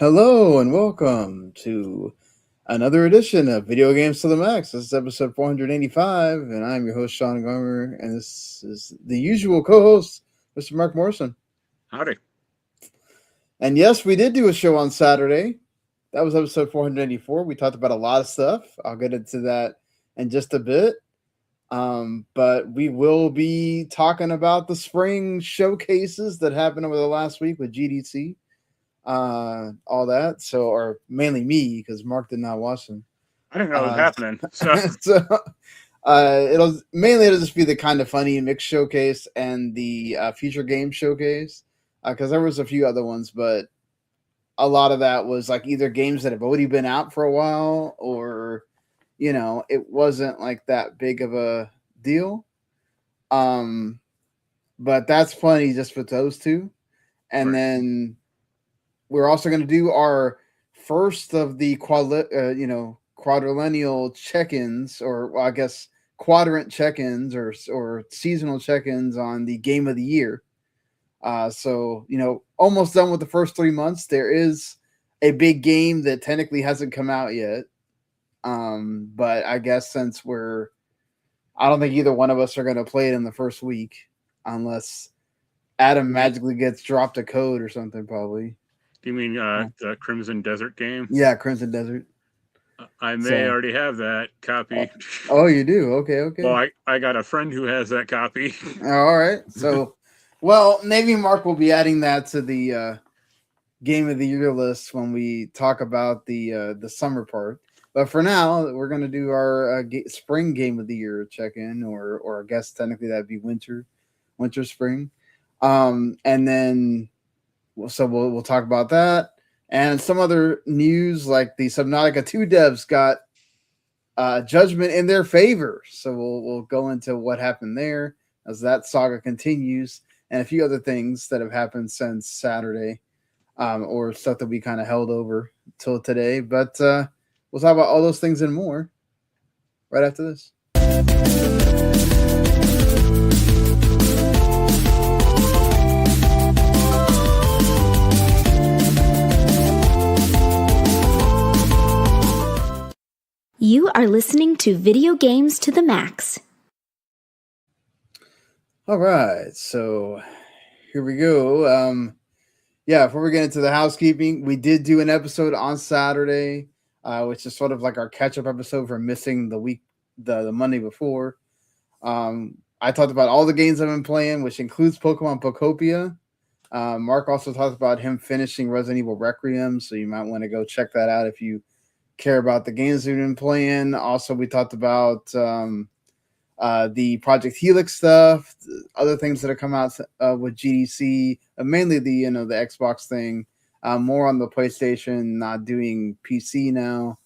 Hello and welcome to another edition of Video Games to the Max. This is episode 485, and I'm your host, Sean Gomer, and this is the usual co-host, Mr. Mark Morrison. Howdy. And yes, we did do a show on Saturday. That was episode 484. We talked about a lot of stuff. I'll get into that in just a bit. But we will be talking about the spring showcases that happened over the last week with GDC. All that. So, or mainly me because Mark did not watch them. I didn't know it was happening. So so it'll just be the kind of funny mix showcase and the future game showcase because there was a few other ones, but a lot of that was like either games that have already been out for a while or it wasn't like that big of a deal. But that's funny just for those two, and right. then we're also going to do our first of the quadrennial check-ins, or well, I guess quadrant check-ins or seasonal check-ins on the game of the year. So almost done with the first 3 months. There is a big game that technically hasn't come out yet, but I guess since I don't think either one of us are going to play it in the first week, unless Adam magically gets dropped a code or something, probably. Do you mean the Crimson Desert game? Yeah, Crimson Desert. I may already have that copy. Oh, you do? Okay. Well, I got a friend who has that copy. All right. So, well, maybe Mark will be adding that to the game of the year list when we talk about the summer part. But for now, we're going to do our spring game of the year check-in, or I guess technically that'd be winter, spring. And then so we'll talk about that and some other news, like the Subnautica 2 devs got judgment in their favor. So we'll go into what happened there as that saga continues, and a few other things that have happened since Saturday, or stuff that we kind of held over till today. But we'll talk about all those things and more right after this. You are listening to Video Games to the Max. All right, so here we go. Before we get into the housekeeping, we did do an episode on Saturday, which is sort of like our catch-up episode for missing the week, the Monday before. I talked about all the games I've been playing, which includes Pokemon Pokopia. Mark also talked about him finishing Resident Evil Requiem, so you might want to go check that out if you care about the games we've been playing. Also, we talked about the Project Helix stuff, other things that have come out with GDC, mainly the Xbox thing, more on the PlayStation, not doing PC now,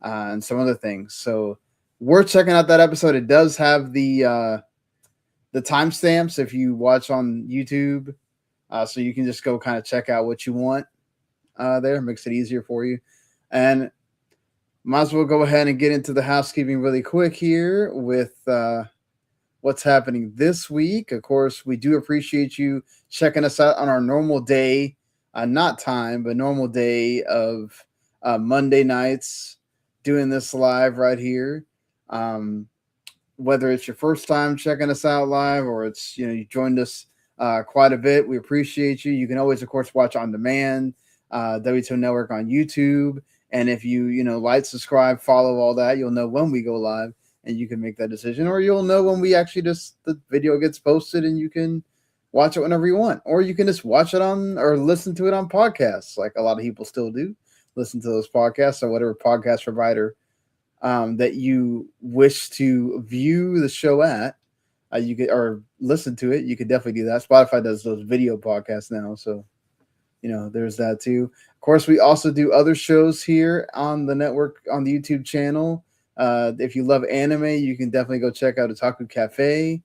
and some other things. So worth checking out that episode. It does have the timestamps if you watch on YouTube, so you can just go kind of check out what you want there. Makes it easier for you. And might as well go ahead and get into the housekeeping really quick here with what's happening this week. Of course, we do appreciate you checking us out on our normal day, not time, but normal day of Monday nights, doing this live right here. Whether it's your first time checking us out live or it's, you joined us quite a bit, we appreciate you. You can always, of course, watch on demand, W2 Network on YouTube. And if you, like, subscribe, follow all that, you'll know when we go live and you can make that decision. Or you'll know when we actually the video gets posted and you can watch it whenever you want. Or you can just watch it on or listen to it on podcasts, like a lot of people still do. Listen to those podcasts or whatever podcast provider that you wish to view the show at. You could, or listen to it. You could definitely do that. Spotify does those video podcasts now. So, there's that too. Of course, we also do other shows here on the network, on the YouTube channel. If you love anime, you can definitely go check out Otaku Cafe.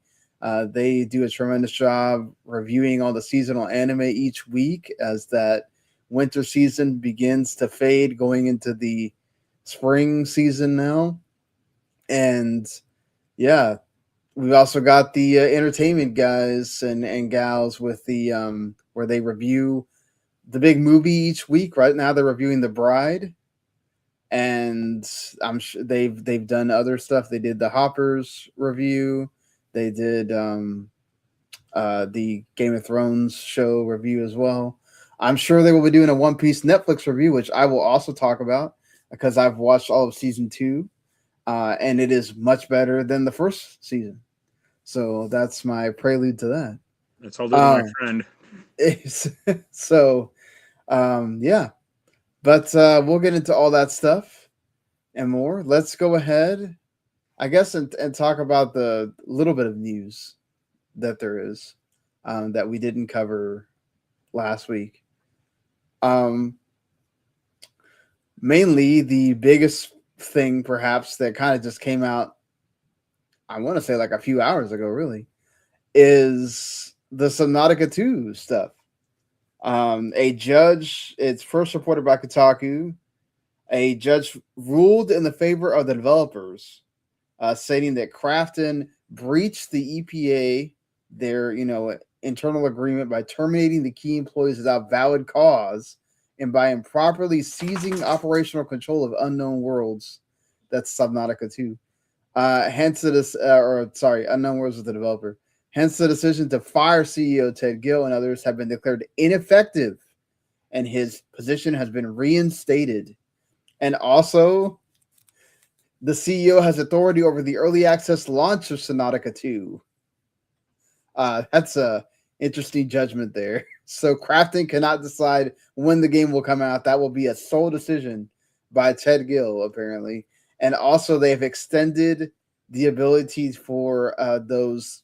They do a tremendous job reviewing all the seasonal anime each week as that winter season begins to fade, going into the spring season now. And yeah, we've also got the entertainment guys and gals with the where they review the big movie each week. Right now, they're reviewing The Bride, and I'm sure they've done other stuff. They did the Hoppers review. They did the Game of Thrones show review as well. I'm sure they will be doing a One Piece Netflix review, which I will also talk about because I've watched all of season 2, and it is much better than the first season. So that's my prelude to that. It's all over my friend. So, yeah. But we'll get into all that stuff and more. Let's go ahead, I guess, and talk about the little bit of news that there is that we didn't cover last week. Mainly the biggest thing, perhaps, that kind of just came out, I want to say like a few hours ago, really, is the Subnautica 2 stuff. A judge, it's first reported by Kotaku, a judge ruled in the favor of the developers, stating that Krafton breached the EPA, their internal agreement, by terminating the key employees without valid cause and by improperly seizing operational control of Unknown Worlds. That's Subnautica 2. Hence Unknown Worlds is the developer. Hence the decision to fire CEO Ted Gill and others have been declared ineffective, and his position has been reinstated. And also, the CEO has authority over the early access launch of Subnautica 2. That's a interesting judgment there. So Krafton cannot decide when the game will come out. That will be a sole decision by Ted Gill, apparently. And also, they've extended the ability for those,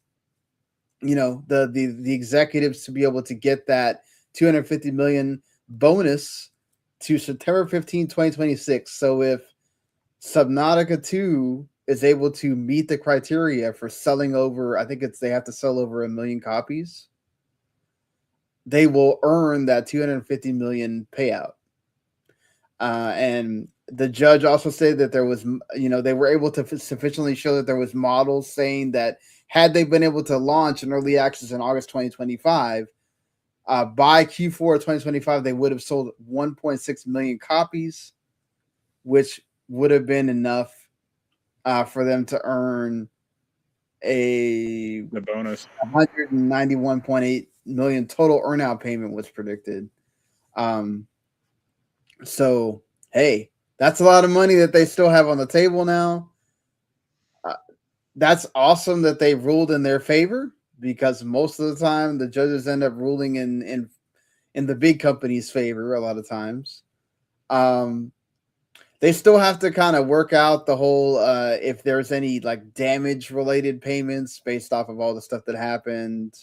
the executives to be able to get that $250 million bonus to September 15, 2026. So if Subnautica 2 is able to meet the criteria for selling over, I think they have to sell over 1 million copies, they will earn that $250 million payout. And the judge also said that there was, they were able to sufficiently show that there was models saying that had they been able to launch an early access in August 2025, by Q4 of 2025, they would have sold 1.6 million copies, which would have been enough for them to earn the bonus. 191.8 million total earnout payment was predicted. So, hey, that's a lot of money that they still have on the table now. That's awesome that they ruled in their favor, because most of the time the judges end up ruling in the big company's favor a lot of times. They still have to kind of work out the whole if there's any like damage related payments based off of all the stuff that happened.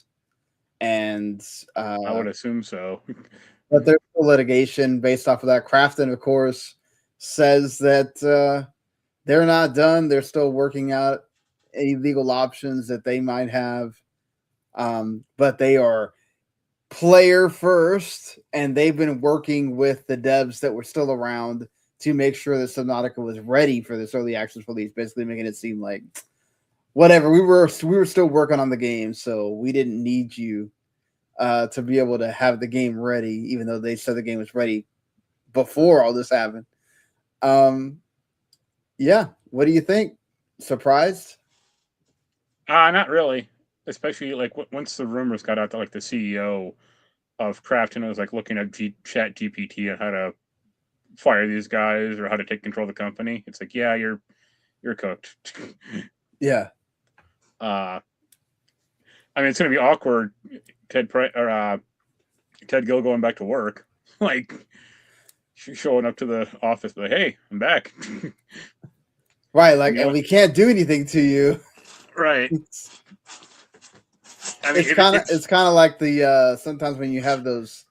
And I would assume so. But there's litigation based off of that. Krafton, of course, says that they're not done. They're still working out any legal options that they might have. But they are player first, and they've been working with the devs that were still around to make sure that Subnautica was ready for this early access release, basically making it seem like whatever, we were still working on the game, so we didn't need you to be able to have the game ready, even though they said the game was ready before all this happened. Yeah, what do you think? Surprised? Not really. Especially like once the rumors got out that like the CEO of Krafton was like looking at Chat GPT on how to fire these guys or how to take control of the company. It's like, yeah, you're cooked. Yeah. I mean, it's gonna be awkward. Ted Gill going back to work, like showing up to the office, like, hey, I'm back. Right, like, and we can't do anything to you. Right. I mean, it's kind of like the sometimes when you have those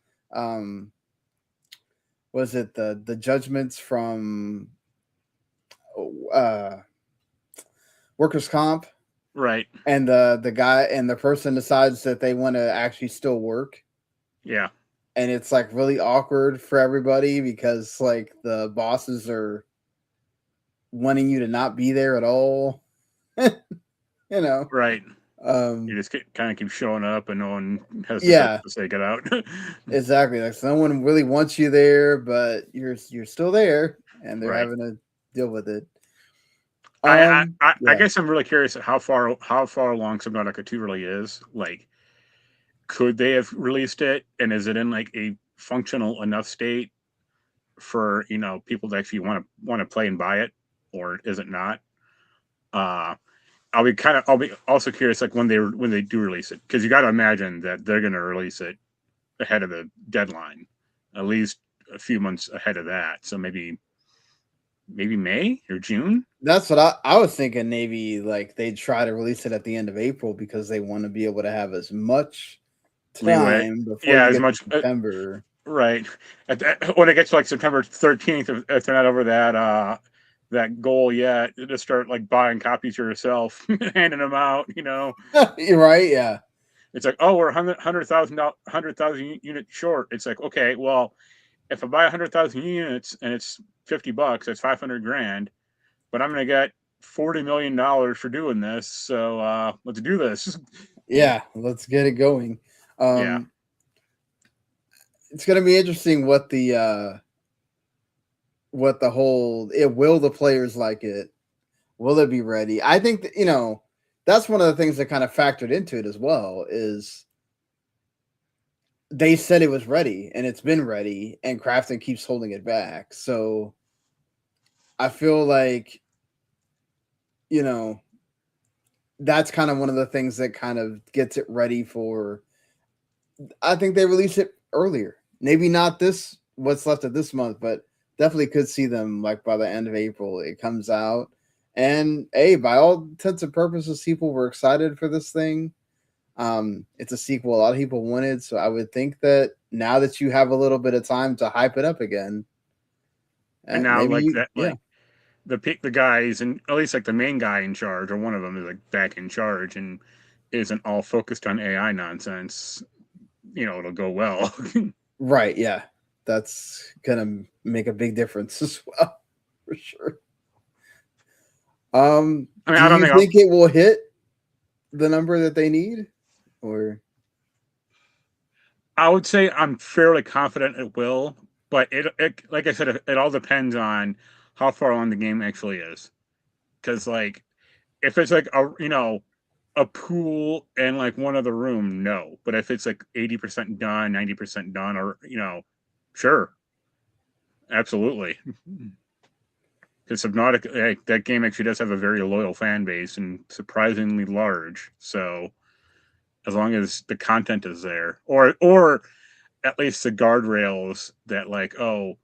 was it the judgments from workers' comp, right? And the guy and the person decides that they want to actually still work. Yeah. And it's like really awkward for everybody because like the bosses are wanting you to not be there at all. Right. You just kind of keep showing up, and no one has the guts Yeah, to say get out. exactly. Like someone really wants you there, but you're still there, and they're Right. having to deal with it. I Yeah, guess I'm really curious at how far along Subnautica 2 really is. Like, could they have released it, and is it in like a functional enough state for people to actually want to play and buy it, or is it not? Uh, I'll be also curious like when they do release it, because you got to imagine that they're going to release it ahead of the deadline, at least a few months ahead of that. So maybe May or June. that's what I was thinking. Maybe like they try to release it at the end of April because they want to be able to have as much Leeway. time before Yeah, you as get to much September. right. When it gets to like September 13th, if they're not over that goal yet, to start like buying copies yourself, handing them out. You're right. Yeah. It's like, oh, we're 100,000 units short. It's like, okay, well, if I buy 100,000 units and it's $50, that's 500 grand, but I'm gonna get $40 million for doing this. So let's do this. Yeah. Let's get it going. Yeah. It's gonna be interesting what the whole it will the players like it. Will it be ready? I think that, that's one of the things that kind of factored into it as well is they said it was ready and it's been ready and Crafton keeps holding it back. So I feel like, you know, that's kind of one of the things that kind of gets it ready for. I think they release it earlier. Maybe not this what's left of this month, but definitely could see them like by the end of April. It comes out. And hey, by all intents and purposes, people were excited for this thing. It's a sequel a lot of people wanted, so I would think that now that you have a little bit of time to hype it up again, And now maybe like you, that, yeah, like the guys, and at least like the main guy in charge or one of them is like back in charge and isn't all focused on AI nonsense. It'll go well. right, yeah, that's gonna make a big difference as well, for sure. I mean, Do I don't you think think it will hit the number that they need, or I would say I'm fairly confident it will, but it like I said, it all depends on how far along the game actually is. Because like if it's like a pool and like one other room, no. But if it's like 80% done, 90% done, or sure, absolutely. Because Subnautica, that game actually does have a very loyal fan base and surprisingly large. So as long as the content is there, or at least the guardrails that like, oh,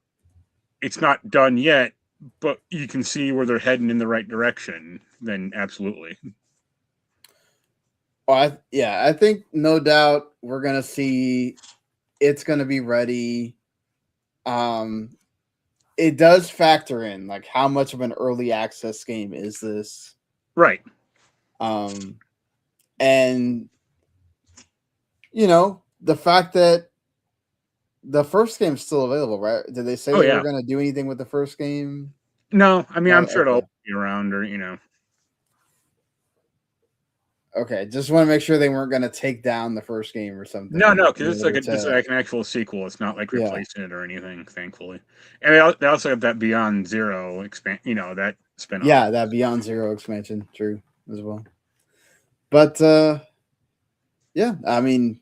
it's not done yet, but you can see where they're heading in the right direction, then absolutely. I think no doubt we're gonna see it's gonna be ready. Um, it does factor in like how much of an early access game is this, Right. um, and the fact that the first game's still available, right? Did they say Oh they were yeah. going to do anything with the first game? No, I mean, No. I'm sure it'll Okay. be around, or Okay. Just want to make sure they weren't going to take down the first game or No, something no, because in it's like order this is to. like an actual sequel. It's not like Yeah. replacing it or anything, thankfully. And they also have that Beyond Zero expand, that spinoff. Yeah, that Beyond Zero expansion, true as well. But yeah, I mean,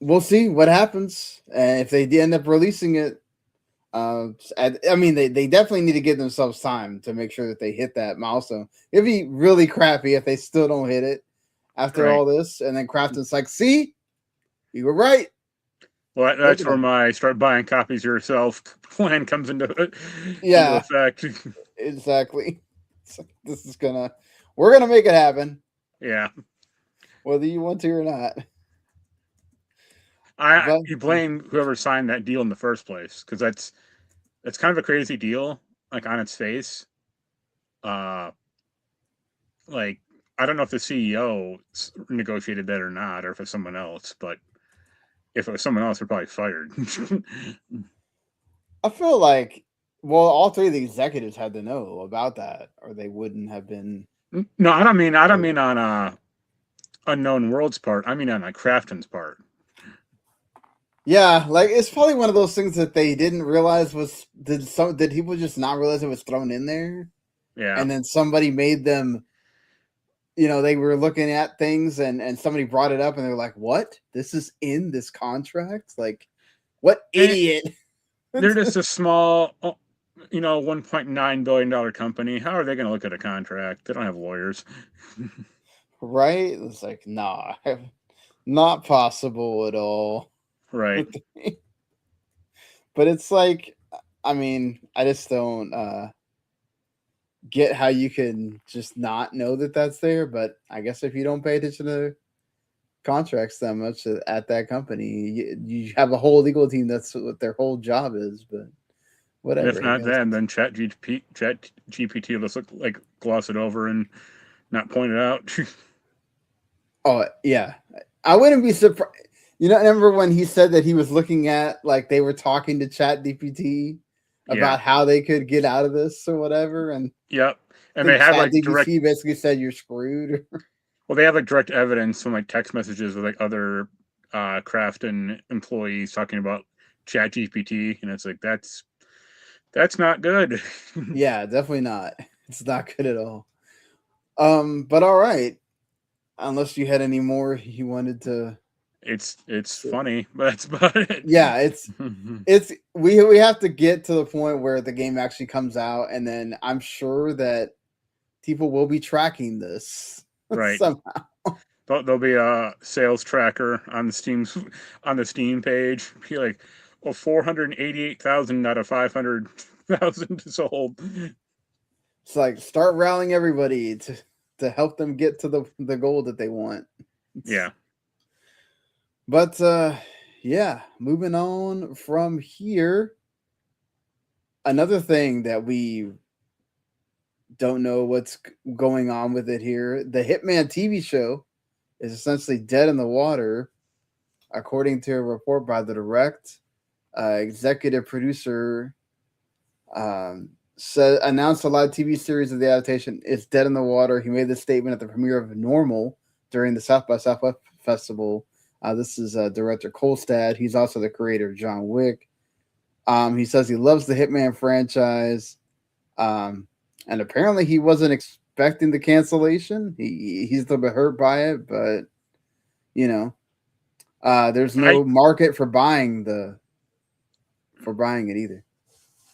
we'll see what happens, and if they end up releasing it. I mean, they definitely need to give themselves time to make sure that they hit that milestone. It'd be really crappy if they still don't hit it after Right. all this, and then Crafton's like, "See, you were right." Well, Look that's at where them. my start buying copies yourself plan comes into Yeah, effect. exactly. This is we're gonna make it happen, Yeah. whether you want to or not. But You blame whoever signed that deal in the first place, because that's kind of a crazy deal, like on its face. Uh, like I don't know if the CEO negotiated that or not, or if it's someone else. But if it was someone else, they're probably fired. I feel like, well, all three of the executives had to know about that, or they wouldn't have been. No, I don't mean on Unknown Worlds part. I mean on like Crafton's part. Yeah, like it's probably one of those things that they didn't realize did people just not realize it was thrown in there? Yeah. And then somebody made them, they were looking at things and somebody brought it up and they're like, "What? This is in this contract?" Like, what idiot? They're just a small, $1.9 billion company. How are they going to look at a contract? They don't have lawyers. Right? It's like, nah, not possible at all. Right. But it's like, I mean, I just don't get how you can just not know that that's there. But I guess if you don't pay attention to contracts that much at that company, you have a whole legal team. That's what their whole job is. But whatever. If not then ChatGPT will just like gloss it over and not point it out. Oh yeah, I wouldn't be surprised. Remember when he said that he was looking at, like, they were talking to ChatGPT about how they could get out of this or whatever, and yep, and they have like direct. Basically said you're screwed. Well, they have like direct evidence from like text messages with like other Crafton employees talking about ChatGPT, and it's like that's not good. Yeah, definitely not. It's not good at all. But all right. Unless you had any more you wanted to. It's funny, but that's about it. Yeah, it's we have to get to the point where the game actually comes out, and then I'm sure that people will be tracking this right somehow. There'll be a sales tracker on the Steam page. Be like, 488,000 out of 500,000 sold. It's like, start rallying everybody to help them get to the goal that they want. Yeah. But yeah, moving on from here. Another thing that we don't know what's going on with it here. The Hitman TV show is essentially dead in the water, according to a report by the Direct. Executive producer announced a live TV series of the adaptation. It's dead in the water. He made this statement at the premiere of Normal during the South by Southwest Festival. This is director Kolstad. He's also the creator of John Wick. He says he loves the Hitman franchise. And apparently he wasn't expecting the cancellation. He's a little bit hurt by it, but there's no market for buying it either.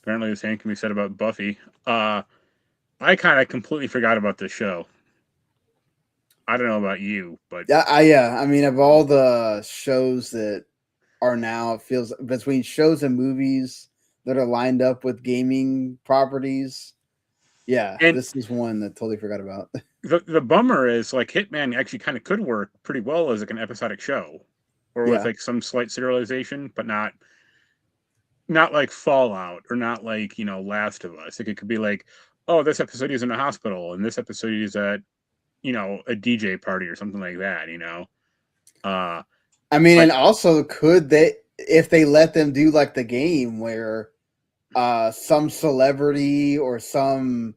Apparently the same can be said about Buffy. I kind of completely forgot about this show. I don't know about you, but I mean, of all the shows that are now, it feels between shows and movies that are lined up with gaming properties. Yeah, and this is one that totally forgot about. The bummer is, like, Hitman actually kind of could work pretty well as like an episodic show, or with like some slight serialization, but not like Fallout, or not like Last of Us. Like, it could be like, oh, this episode is in a hospital, and this episode is at a DJ party or something like that. I mean, and also, could they, if they let them do like the game where some celebrity or some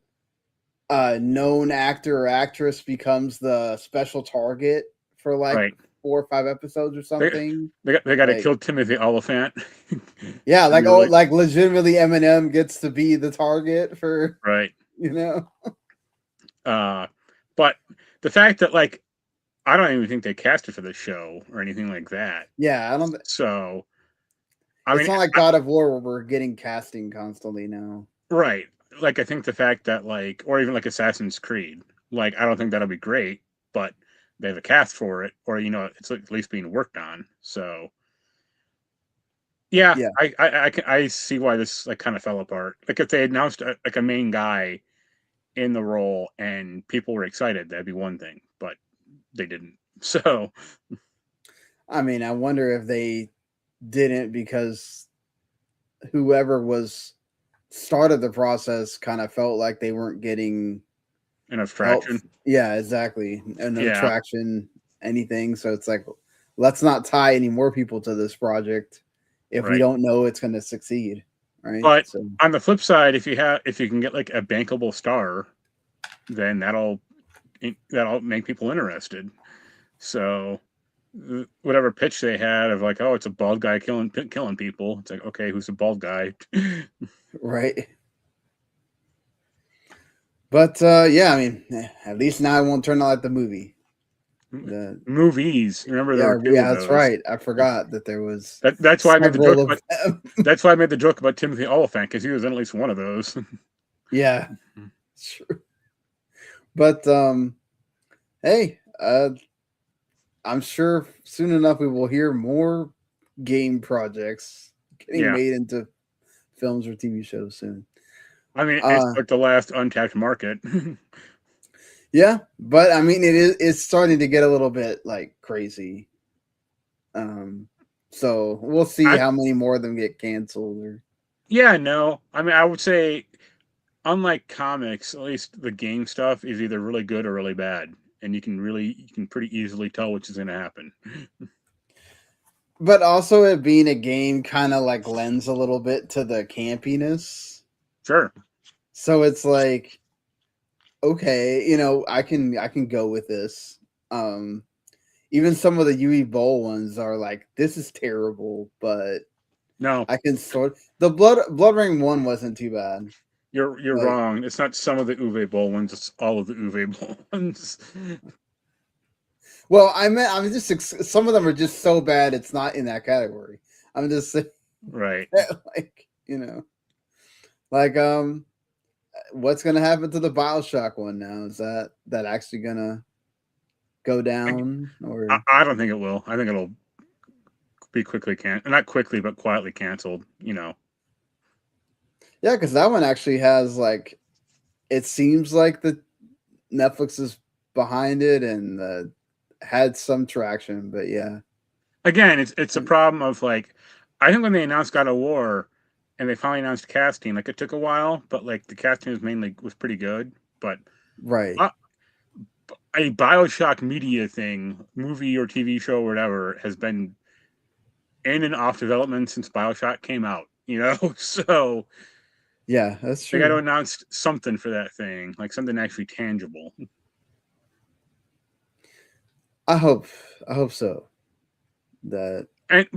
known actor or actress becomes the special target for like 4 or 5 episodes or something? They got to kill Timothy Oliphant. Yeah, like like legitimately Eminem gets to be the target for But the fact that, like, I don't even think they casted for the show or anything like that. Yeah, I don't. So, it's not like God of War where we're getting casting constantly now. Right. Like, I think the fact that, like, or even like Assassin's Creed, like, I don't think that'll be great, but they have a cast for it, or it's at least being worked on. So, yeah. I see why this like kind of fell apart. Like, if they announced like a main guy in the role and people were excited, that'd be one thing, but they didn't. So, I mean, I wonder if they didn't because whoever started the process kind of felt like they weren't getting enough traction. Yeah, exactly. No traction, anything. So it's like, let's not tie any more people to this project if we don't know it's going to succeed. Right. But on the flip side, if you can get like a bankable star, then that'll make people interested. So whatever pitch they had of like, oh, it's a bald guy killing people. It's like, okay, who's the bald guy? Right. But yeah, I mean, at least now I won't turn on like the movie. The Movies. Remember there were two of that's those. right. I forgot that there was. That's why I made the several joke. of them. That's why I made the joke about Timothy Oliphant, because he was in at least one of those. Yeah, sure. But hey, I'm sure soon enough we will hear more game projects getting Yeah. made into films or TV shows soon. I mean, it's like the last untapped market. Yeah, but I mean, it's starting to get a little bit like crazy. So we'll see how many more of them get canceled. Or yeah, no, I mean, I would say, unlike comics, at least the game stuff is either really good or really bad, and you can pretty easily tell which is going to happen. But also, it being a game kind of like lends a little bit to the campiness. Sure. So it's like, okay, I can go with this. Even some of the UE Bowl ones are like, this is terrible, but no, I can sort. The Blood Ring one wasn't too bad. You're wrong. It's not some of the Uwe Bowl ones. It's all of the Uwe Bowl ones. Well, I'm just some of them are just so bad it's not in that category. I'm just saying, right. Like like what's gonna happen to the BioShock one now? Is that actually gonna go down? Or I don't think it will. I think it'll be not quickly, but quietly canceled. Yeah, because that one actually has like, it seems like the Netflix is behind it and had some traction, but yeah. Again, it's a problem of like, I think when they announced God of War and they finally announced casting, like it took a while, but like the casting was pretty good. But Right. A BioShock media thing, movie or TV show or whatever, has been in and off development since BioShock came out. So Yeah, that's true. they got to announce something for that thing, like something actually tangible. I hope so. But like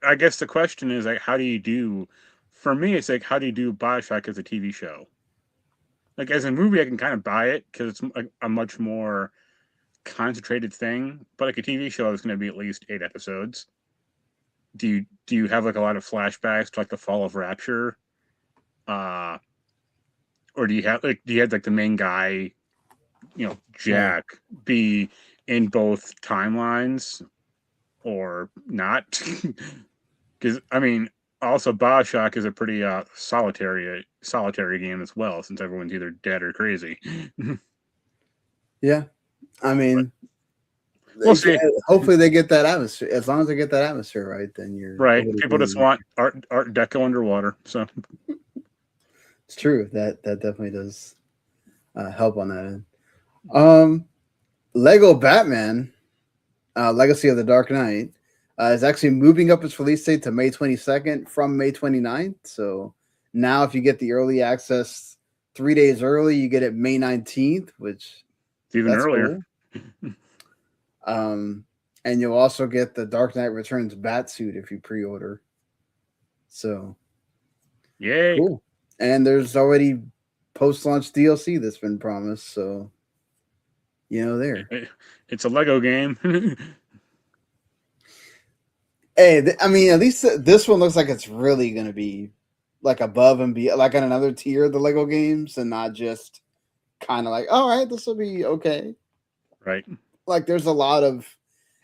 I guess the question is like, how do you do? For me, it's like, how do you do BioShock as a TV show? Like as a movie, I can kind of buy it because it's a much more concentrated thing. But like a TV show is going to be at least 8 episodes. Do you have like a lot of flashbacks to like the fall of Rapture? Or do you have like the main guy, Jack, be in both timelines or not? Because I mean, also BioShock is a pretty solitary game as well, since everyone's either dead or crazy. yeah, I mean, we'll see. Hopefully they get that atmosphere. As long as they get that atmosphere right, then you're right. People just want Art Deco underwater, so it's true. That definitely does help on that end. Lego Batman, Legacy of the Dark Knight, is actually moving up its release date to May 22nd from May 29th. So now, if you get the early access 3 days early, you get it May 19th, which it's even earlier. Cool. And you'll also get the Dark Knight Returns Batsuit if you pre-order. So, yay! Cool. And there's already post-launch DLC that's been promised. So, there. It's a Lego game. Hey, I mean, at least this one looks like it's really going to be like above and be like on another tier of the Lego games, and not just kind of like, all right, this will be okay. Right. Like there's a lot of,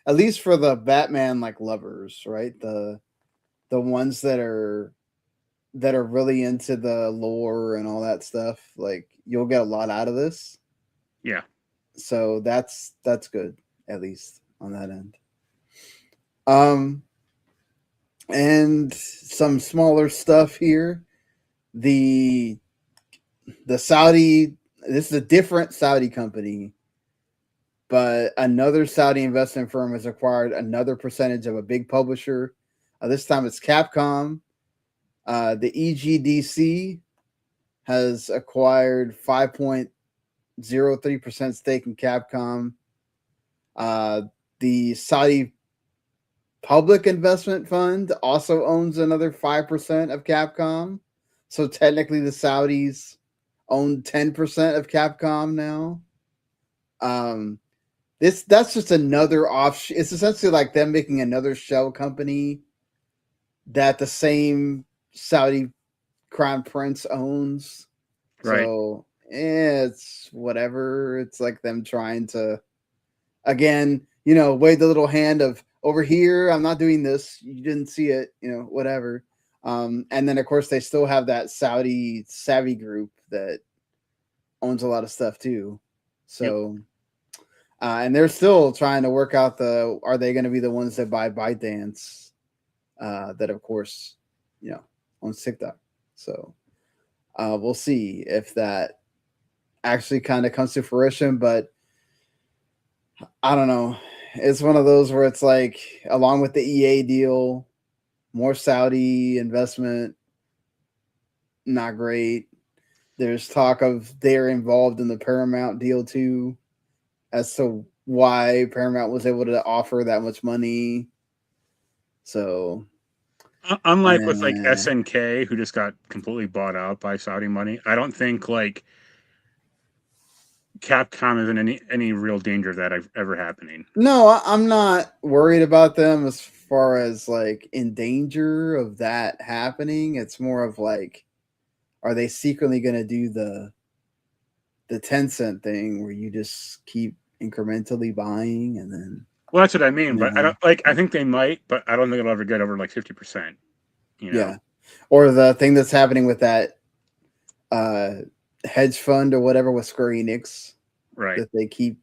at least for the Batman like lovers, right? The ones that are really into the lore and all that stuff, like you'll get a lot out of this. Yeah. So that's good, at least on that end. And some smaller stuff here. The Saudi, this is a different Saudi company, but another Saudi investment firm has acquired another percentage of a big publisher. This time it's Capcom. The EGDC has acquired 5.03% stake in Capcom. the Saudi Public Investment Fund also owns another 5% of Capcom. So technically the Saudis own 10% of Capcom now. That's just another offshoot. It's essentially like them making another shell company that the same Saudi crown prince owns. Right. So it's whatever. It's like them trying to, again, wave the little hand of over here. I'm not doing this. You didn't see it, whatever. And then of course they still have that Saudi savvy group that owns a lot of stuff too. So, and they're still trying to work out are they going to be the ones that buy ByteDance? That of course, owns TikTok. So, we'll see if that actually kind of comes to fruition, but I don't know. It's one of those where it's like, along with the EA deal, more Saudi investment, not great. There's talk of they're involved in the Paramount deal too, as to why Paramount was able to offer that much money. So, unlike with like SNK, who just got completely bought out by Saudi money, I don't think like Capcom is in any real danger of that ever happening. No, I'm not worried about them as far as like in danger of that happening. It's more of like, are they secretly going to do the Tencent thing where you just keep incrementally buying and then? Well, that's what I mean. But I don't I think they might, but I don't think it'll ever get over like 50%. Yeah, or the thing that's happening with that hedge fund or whatever with Square Enix, right? That they keep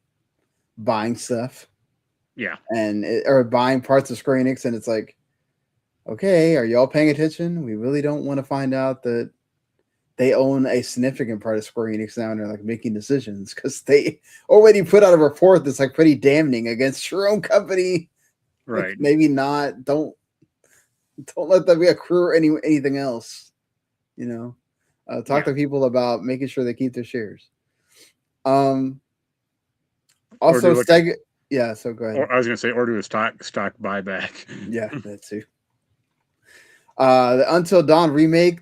buying stuff, or buying parts of Square Enix, and it's like, okay, are y'all paying attention? We really don't want to find out that they own a significant part of Square Enix now, and they're like making decisions because they already put out a report that's like pretty damning against your own company. Right? Like, maybe not. Don't let that be accrue anything else. Talk to people about making sure they keep their shares. Also, Sega. Yeah, so go ahead. Or I was going to say, or do a stock buyback. Yeah, that too. The Until Dawn remake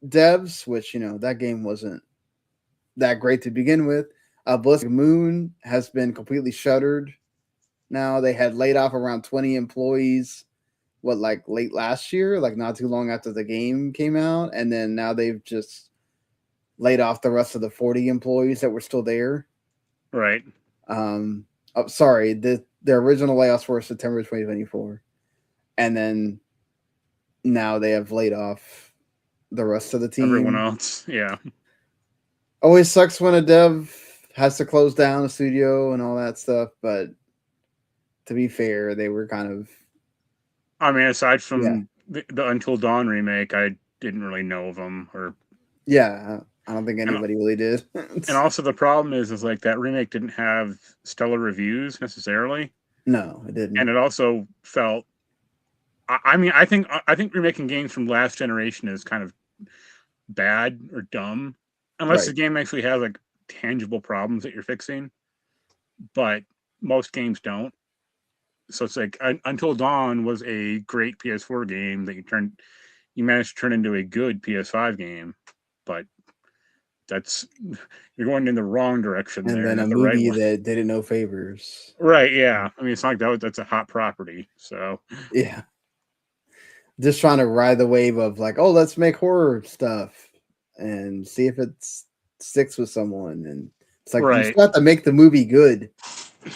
devs, which that game wasn't that great to begin with. Blizzard Moon has been completely shuttered. Now they had laid off around 20 employees. Like late last year, like not too long after the game came out, and then now they've just laid off the rest of the 40 employees that were still there. Right. Sorry, the original layoffs were September 2024, and then now they have laid off the rest of the team. Everyone else, yeah. Always sucks when a dev has to close down a studio and all that stuff, but to be fair, they were kind of. I mean, aside from the Until Dawn remake, I didn't really know of them. Yeah, I don't think anybody really did. And also the problem is like that remake didn't have stellar reviews necessarily. No, it didn't. And it also felt. I mean, I think remaking games from last generation is kind of bad or dumb, unless the game actually has like tangible problems that you're fixing. But most games don't. So it's like Until Dawn was a great PS4 game that you managed to turn into a good PS5 game, but you're going in the wrong direction. And then a movie that did it no favors. Right? Yeah. I mean, it's not like that's a hot property. So yeah, just trying to ride the wave of like, oh, let's make horror stuff and see if it sticks with someone. And it's like you still have to make the movie good.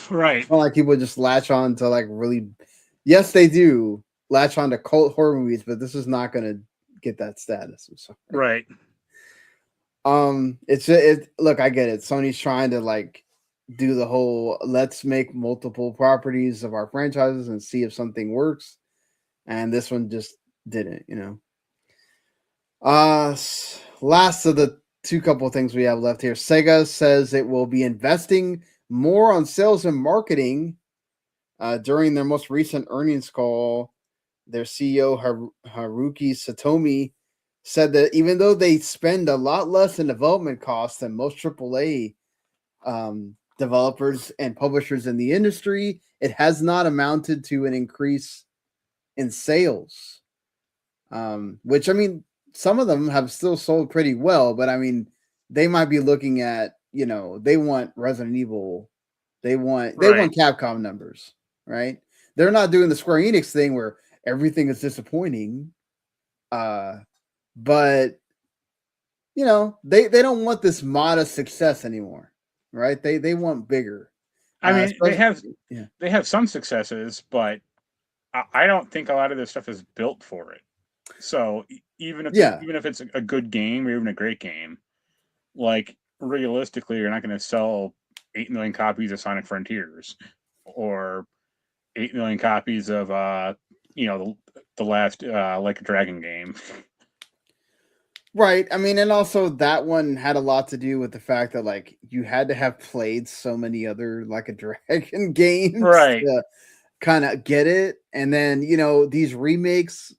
Right. It's not like people just latch on to like really. Yes, they do latch on to cult horror movies, but this is not going to get that status. I'm sorry. Right. Look, I get it. Sony's trying to like do the whole let's make multiple properties of our franchises and see if something works, and this one just didn't. Last of the couple of things we have left here. Sega says it will be investing more on sales and marketing. During their most recent earnings call, their CEO Haruki Satomi said that even though they spend a lot less in development costs than most AAA developers and publishers in the industry, it has not amounted to an increase in sales. Which, I mean, some of them have still sold pretty well, but I mean, they might be looking at, they want Resident Evil, they want Capcom numbers, right? They're not doing the Square Enix thing where everything is disappointing. But they don't want this modest success anymore, right? They want bigger. I mean, they have some successes, but I don't think a lot of this stuff is built for it. So even if it's a good game or even a great game, like realistically, you're not going to sell 8 million copies of Sonic Frontiers or 8 million copies of the last Like a Dragon game. Right. I mean, and also that one had a lot to do with the fact that like you had to have played so many other Like a Dragon games to kind of get it. And then, these remakes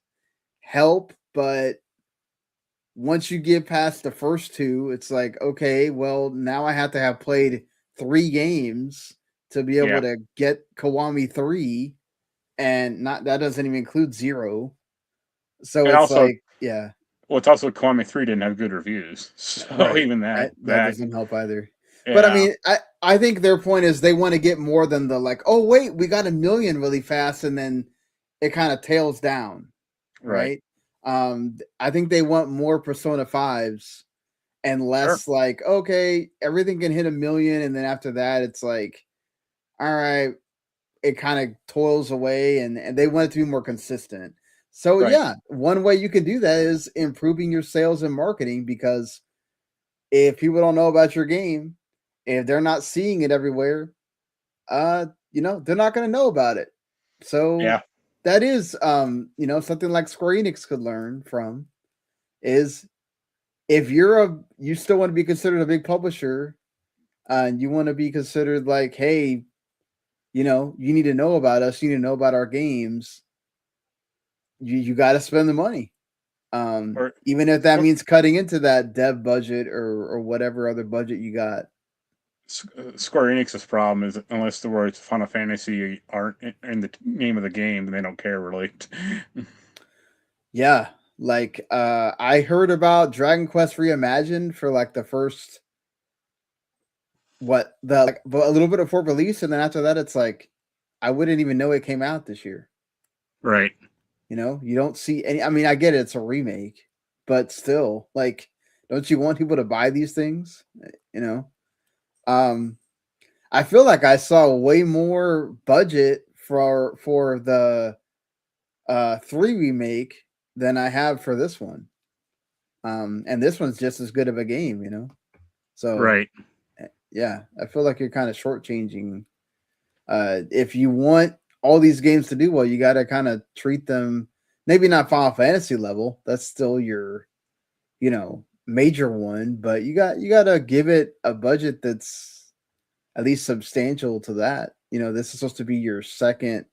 help, but once you get past the first two, it's like, okay, well, now I have to have played 3 games to be able to get Kiwami 3, and that doesn't even include 0. So and it's also, like, yeah. Well, it's also Kiwami 3 didn't have good reviews, so even that doesn't help either. Yeah. But I mean, I think their point is they want to get more than the like, oh wait, we got 1 million really fast, and then it kind of tails down, right? I think they want more Persona 5s and less like, okay, everything can hit 1 million, and then after that, it's like, all right, it kind of toils away, and they want it to be more consistent. So yeah, one way you can do that is improving your sales and marketing, because if people don't know about your game, if they're not seeing it everywhere, they're not going to know about it. So that is, something like Square Enix could learn from is if you still want to be considered a big publisher, and you want to be considered like, hey, you need to know about us, you need to know about our games. You got to spend the money, even if that means cutting into that dev budget or whatever other budget you got. Square Enix's problem is unless the words Final Fantasy aren't in the name of the game, they don't care really. Yeah, like I heard about Dragon Quest Reimagined for like the first a little bit before release, and then after that, it's like I wouldn't even know it came out this year. Right. You don't see any. I mean, I get it, it's a remake, but still, like, don't you want people to buy these things? I feel like I saw way more budget for the 3 remake than I have for this one. And this one's just as good of a game, So yeah, I feel like you're kind of shortchanging. If you want all these games to do well, you got to kind of treat them, maybe not Final Fantasy level. That's still your, major one, but you got to give it a budget that's at least substantial to that. This is supposed to be your second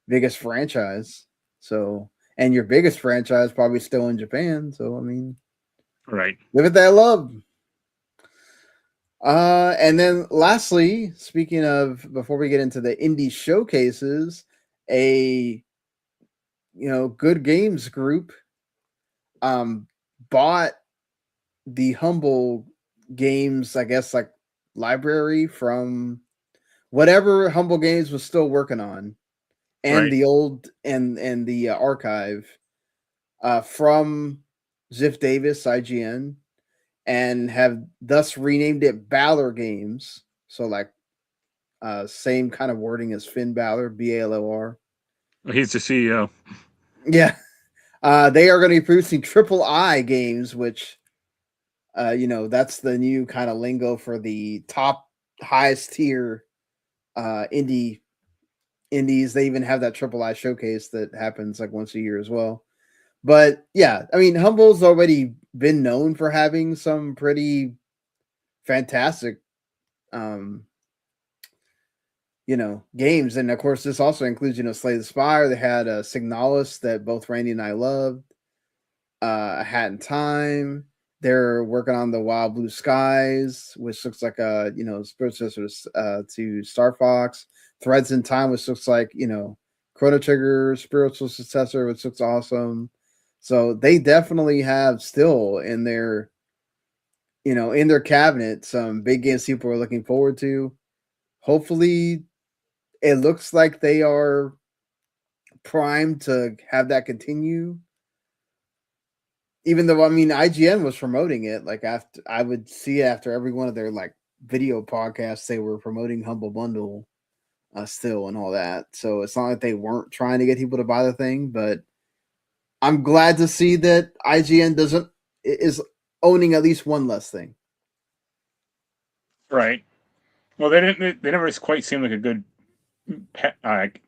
biggest franchise. So, and your biggest franchise probably still in Japan. So, I mean, give it that love. And then lastly, speaking of, before we get into the indie showcases, a Good Games Group bought the Humble Games, I guess, like library from whatever Humble Games was still working on, and the old and the archive from Ziff Davis, IGN, and have thus renamed it Balor Games. So like same kind of wording as Finn Balor, Balor. He's the CEO. Yeah. They are going to be producing AAA games, which that's the new kind of lingo for the top highest tier indies. They even have that AAA showcase that happens like once a year as well. But yeah, I mean, Humble's already been known for having some pretty fantastic games. And of course, this also includes, Slay the Spire. They had a Signalis that both Randy and I loved. A Hat in Time. They're working on the Wild Blue Skies, which looks like a predecessor to Star Fox. Threads in Time, which looks like, Chrono Trigger spiritual successor, which looks awesome. So they definitely have still in their cabinet some big games people are looking forward to. Hopefully it looks like they are primed to have that continue. Even though, I mean, IGN was promoting it, like, after I would see after every one of their like video podcasts, they were promoting Humble Bundle still and all that. So it's not like they weren't trying to get people to buy the thing, but I'm glad to see that IGN is owning at least one less thing. Right. Well, they didn't. They never quite seemed like a good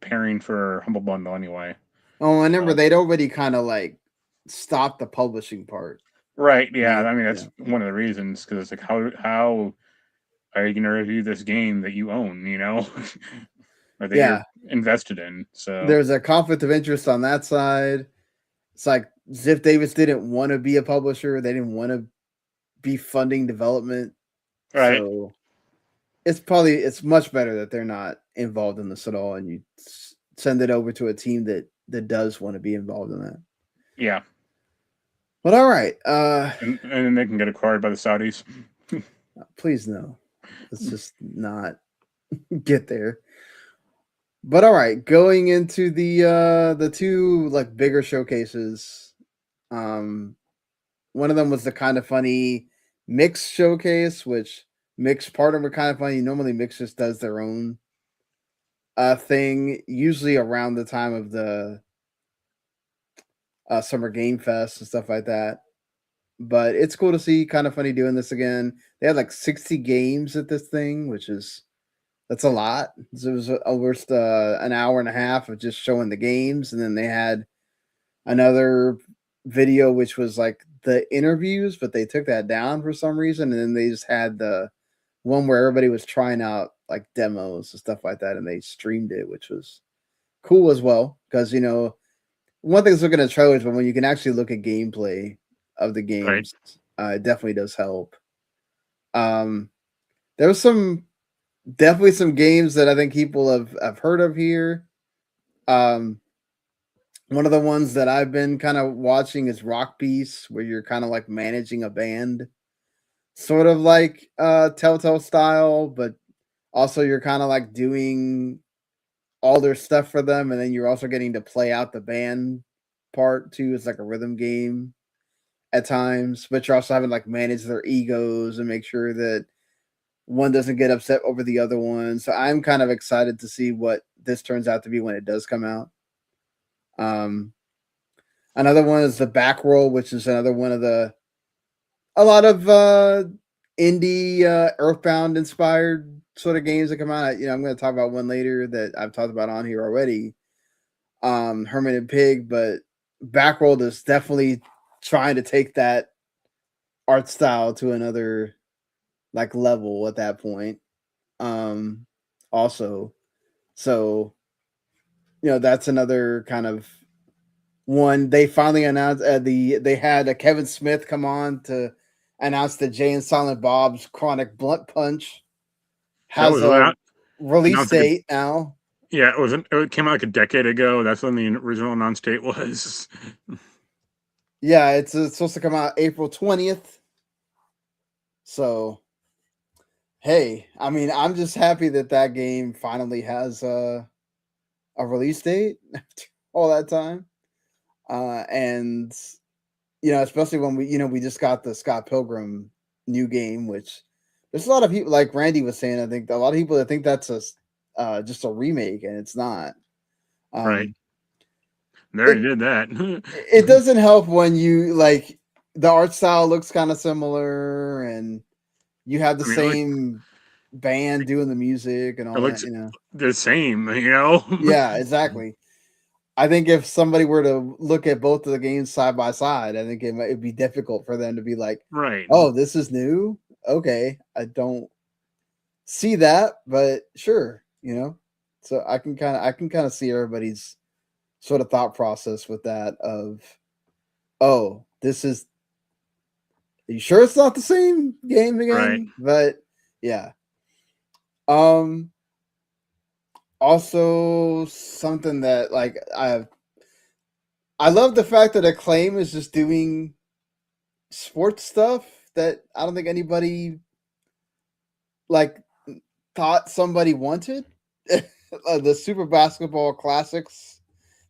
pairing for Humble Bundle anyway. Oh, I remember they'd already kind of like stopped the publishing part. Right. Yeah. I mean, that's one of the reasons, because it's like, how are you going to review this game that you own? Or that you're invested in. So there's a conflict of interest on that side. It's like Ziff Davis didn't want to be a publisher. They didn't want to be funding development. Right. So it's much better that they're not involved in this at all, and you send it over to a team that does want to be involved in that. Yeah. But all right. And then they can get acquired by the Saudis. Please no. Let's just not get there. But all right, going into the two like bigger showcases. One of them was the Kind of Funny Mix showcase, which Mix part of it Kind of Funny. Normally Mix just does their own thing, usually around the time of the Summer Game Fest and stuff like that. But it's cool to see Kind of Funny doing this again. They had like 60 games at this thing, that's a lot. It was almost an hour and a half of just showing the games, and then they had another video which was like the interviews, but they took that down for some reason, and then they just had the one where everybody was trying out like demos and stuff like that, and they streamed it, which was cool as well, because one thing is looking at trailers, but when you can actually look at gameplay of the games, it definitely does help. There was definitely some games that I think people have heard of here. One of the ones that I've been kind of watching is Rock Piece, where you're kind of like managing a band, sort of like Telltale style, but also you're kind of like doing all their stuff for them, and then you're also getting to play out the band part too. It's like a rhythm game at times, but you're also having to like manage their egos and make sure that one doesn't get upset over the other one. So I'm kind of excited to see what this turns out to be when it does come out. Another one is the Back Roll, which is another one of a lot of indie Earthbound inspired sort of games that come out. I'm going to talk about one later that I've talked about on here already. Hermit and Pig, but Backroll is definitely trying to take that art style to another like level at that point. Also, so that's another kind of one. They finally announced they had Kevin Smith come on to announce that Jay and Silent Bob's Chronic Blunt Punch has a release date now. Yeah, it came out like a decade ago. That's when the original announced date was. Yeah, it's supposed to come out April 20th. So, hey, I mean, I'm just happy that game finally has a release date after all that time. And especially when we just got the Scott Pilgrim new game, which there's a lot of people, like Randy was saying, I think a lot of people that think that's just a remake, and it's not. Right. They already did that. It doesn't help when you like the art style looks kind of similar, and you have the same band doing the music and all that. The same, Yeah, exactly. I think if somebody were to look at both of the games side by side, I think it'd be difficult for them to be like, right, oh, this is new. Okay, I don't see that, but sure, So I can kind of see everybody's sort of thought process with that of, oh, this is. Are you sure it's not the same game again? Right. But yeah. Also, something that like I love the fact that Acclaim is just doing sports stuff that I don't think anybody like thought somebody wanted. The Super Basketball Classics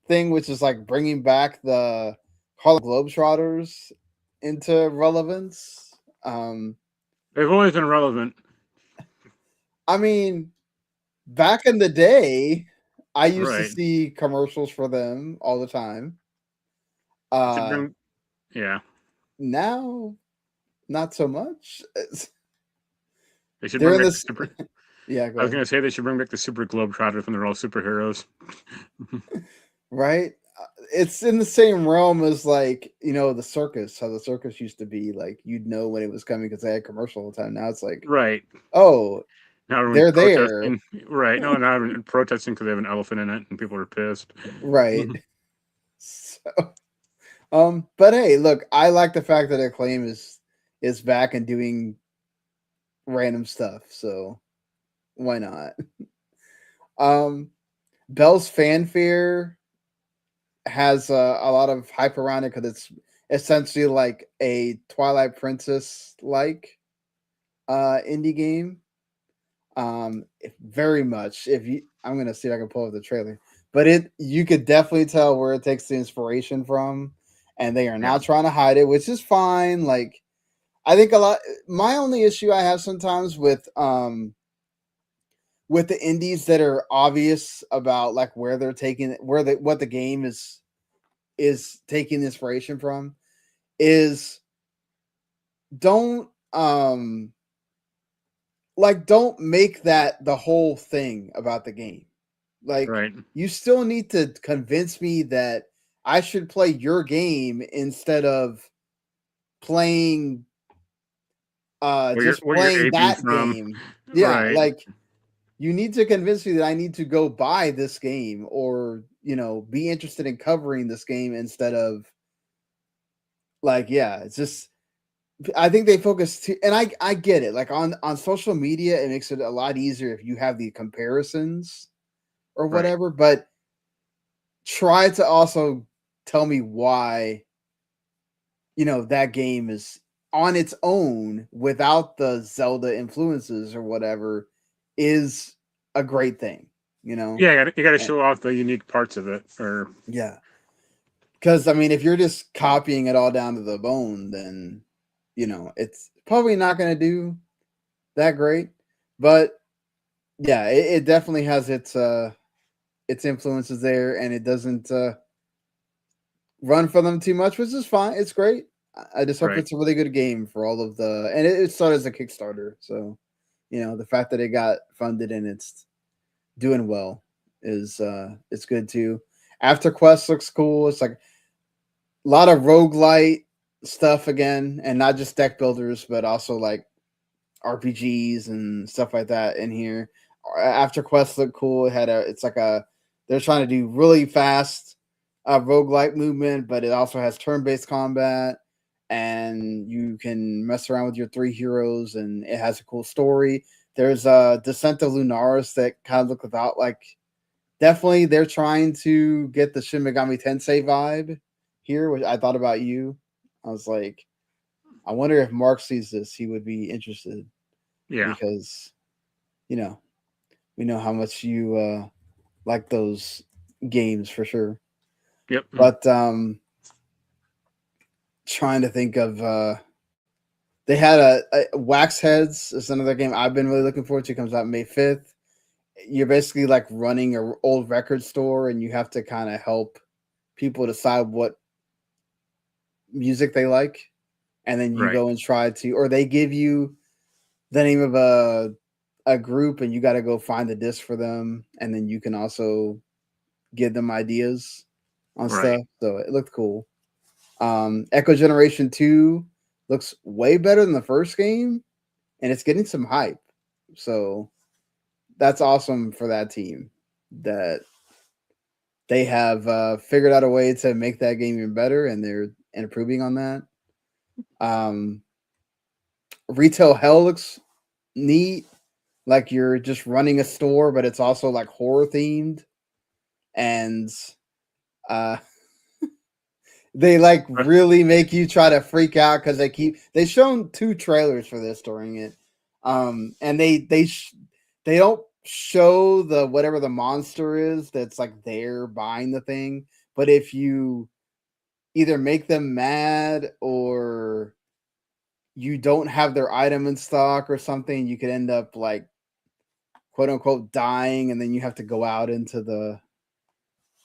thing, which is like bringing back the Harlem Globetrotters into relevance. They've always been relevant. I mean, back in the day, I used to Right. see commercials for them all the time. Should bring, yeah. Now, not so much. They should They're bring in back the this. super. Yeah, go I was ahead. gonna say they should bring back the Super Globetrotters when they're all superheroes. Right? It's in the same realm as like, the circus, how the circus used to be like you'd know when it was coming because they had commercial all the time. Now it's like, Right. oh, Now everyone's they're there. protesting. Right. No, now everyone's protesting because they have an elephant in it and people are pissed. Right. So, but hey, look, I like the fact that Acclaim is back and doing random stuff, so why not? Bell's Fanfare has a lot of hype around it because it's essentially like a Twilight Princess like indie game. Very much. If you, I'm gonna see if I can pull up the trailer, but you could definitely tell where it takes the inspiration from, and they are Yeah. not trying to hide it, which is fine. Like, I think a lot. My only issue I have sometimes with the indies that are obvious about like where they're taking what the game is taking inspiration from is don't don't make that the whole thing about the game. Like, Right. you still need to convince me that I should play your game instead of playing just Where you're playing aping that from. game. Yeah, Right. like you need to convince me that I need to go buy this game or, be interested in covering this game instead of like, yeah, it's just I think they focus too, and I get it. Like on social media, it makes it a lot easier if you have the comparisons or Right. whatever, but try to also tell me why, that game is on its own without the Zelda influences or whatever is a great thing, Yeah, you got to And, show off the unique parts of it. Or yeah. Because I mean, if you're just copying it all down to the bone, then it's probably not going to do that great. But yeah, it definitely has its influences there, and it doesn't run for them too much, which is fine. It's great. I just hope right. it's a really good game for all of and it started as a Kickstarter, so the fact that it got funded and it's doing well is it's good too. After Quest looks cool. It's like a lot of roguelite stuff again, and not just deck builders, but also like RPGs and stuff like that in here. After Quest looked cool. It's like they're trying to do really fast roguelite movement, but it also has turn-based combat, and you can mess around with your three heroes, and it has a cool story. There's Descent of Lunaris that kind of look without like definitely they're trying to get the Shin Megami Tensei vibe here, which I thought about you. I was like, I wonder if Mark sees this, he would be interested Yeah. because we know how much you like those games for sure. Yep. But trying to think of they had a Wax Heads is another game I've been really looking forward to. It comes out May 5th. You're basically like running an old record store, and you have to kind of help people decide what music they like, and then you Right. go and try to, or they give you the name of a group, and you got to go find the disc for them, and then you can also give them ideas on Right. stuff. So it looked cool. Echo Generation 2 looks way better than the first game, and it's getting some hype. So that's awesome for that team that they have figured out a way to make that game even better, and they're improving on that. Retail Hell looks neat. like you're just running a store, but it's also like horror themed, and uh they like really make you try to freak out because they shown 2 trailers for this during it, and they don't show the whatever the monster is that's like there buying the thing, but if you either make them mad or you don't have their item in stock or something, you could end up like quote unquote dying, and then you have to go out into the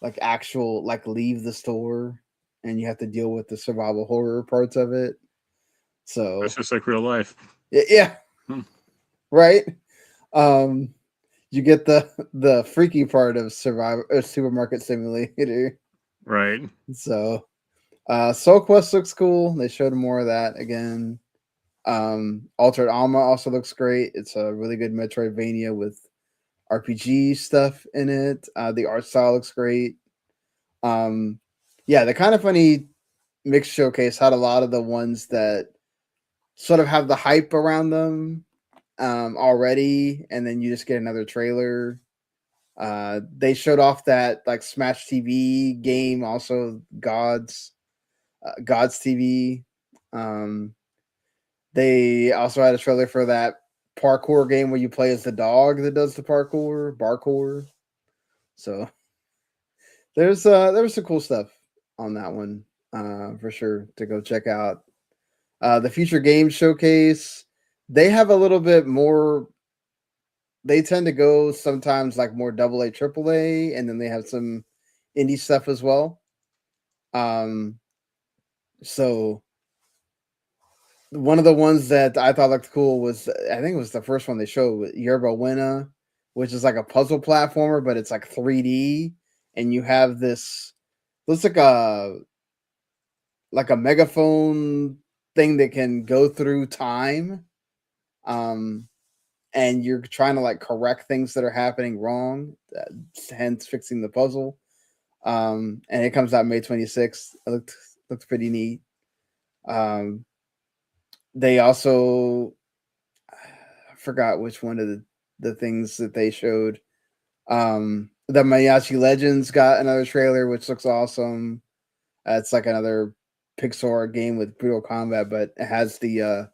like actual like leave the store, and you have to deal with the survival horror parts of it. So It's just like real life. yeah, right. You get the freaky part of supermarket simulator, right? So Soul Quest looks cool. They showed more of that again. Altered Alma also looks great. It's a really good Metroidvania with RPG stuff in it. The art style looks great. Yeah, the Kind of Funny mix showcase had a lot of the ones that sort of have the hype around them already, and then you just get another trailer. They showed off that like Smash TV game, also God's TV. They also had a trailer for that parkour game where you play as the dog that does the parkour. So there was some cool stuff on that one for sure to go check out. The Future Games Showcase, they have a little bit more. They tend to go sometimes like more AA, AAA, and then they have some indie stuff as well. So one of the ones that I thought looked cool was, I think it was the first one they showed, Yerba Buena, which is like a puzzle platformer, but it's like 3D, and you have this looks like a megaphone thing that can go through time. And you're trying to like correct things that are happening wrong, hence fixing the puzzle. And it comes out May 26th. It looked pretty neat. They also, I forgot which one of the things that they showed. The Mayachi Legends got another trailer, which looks awesome. It's like another Pixar game with brutal combat, but it has the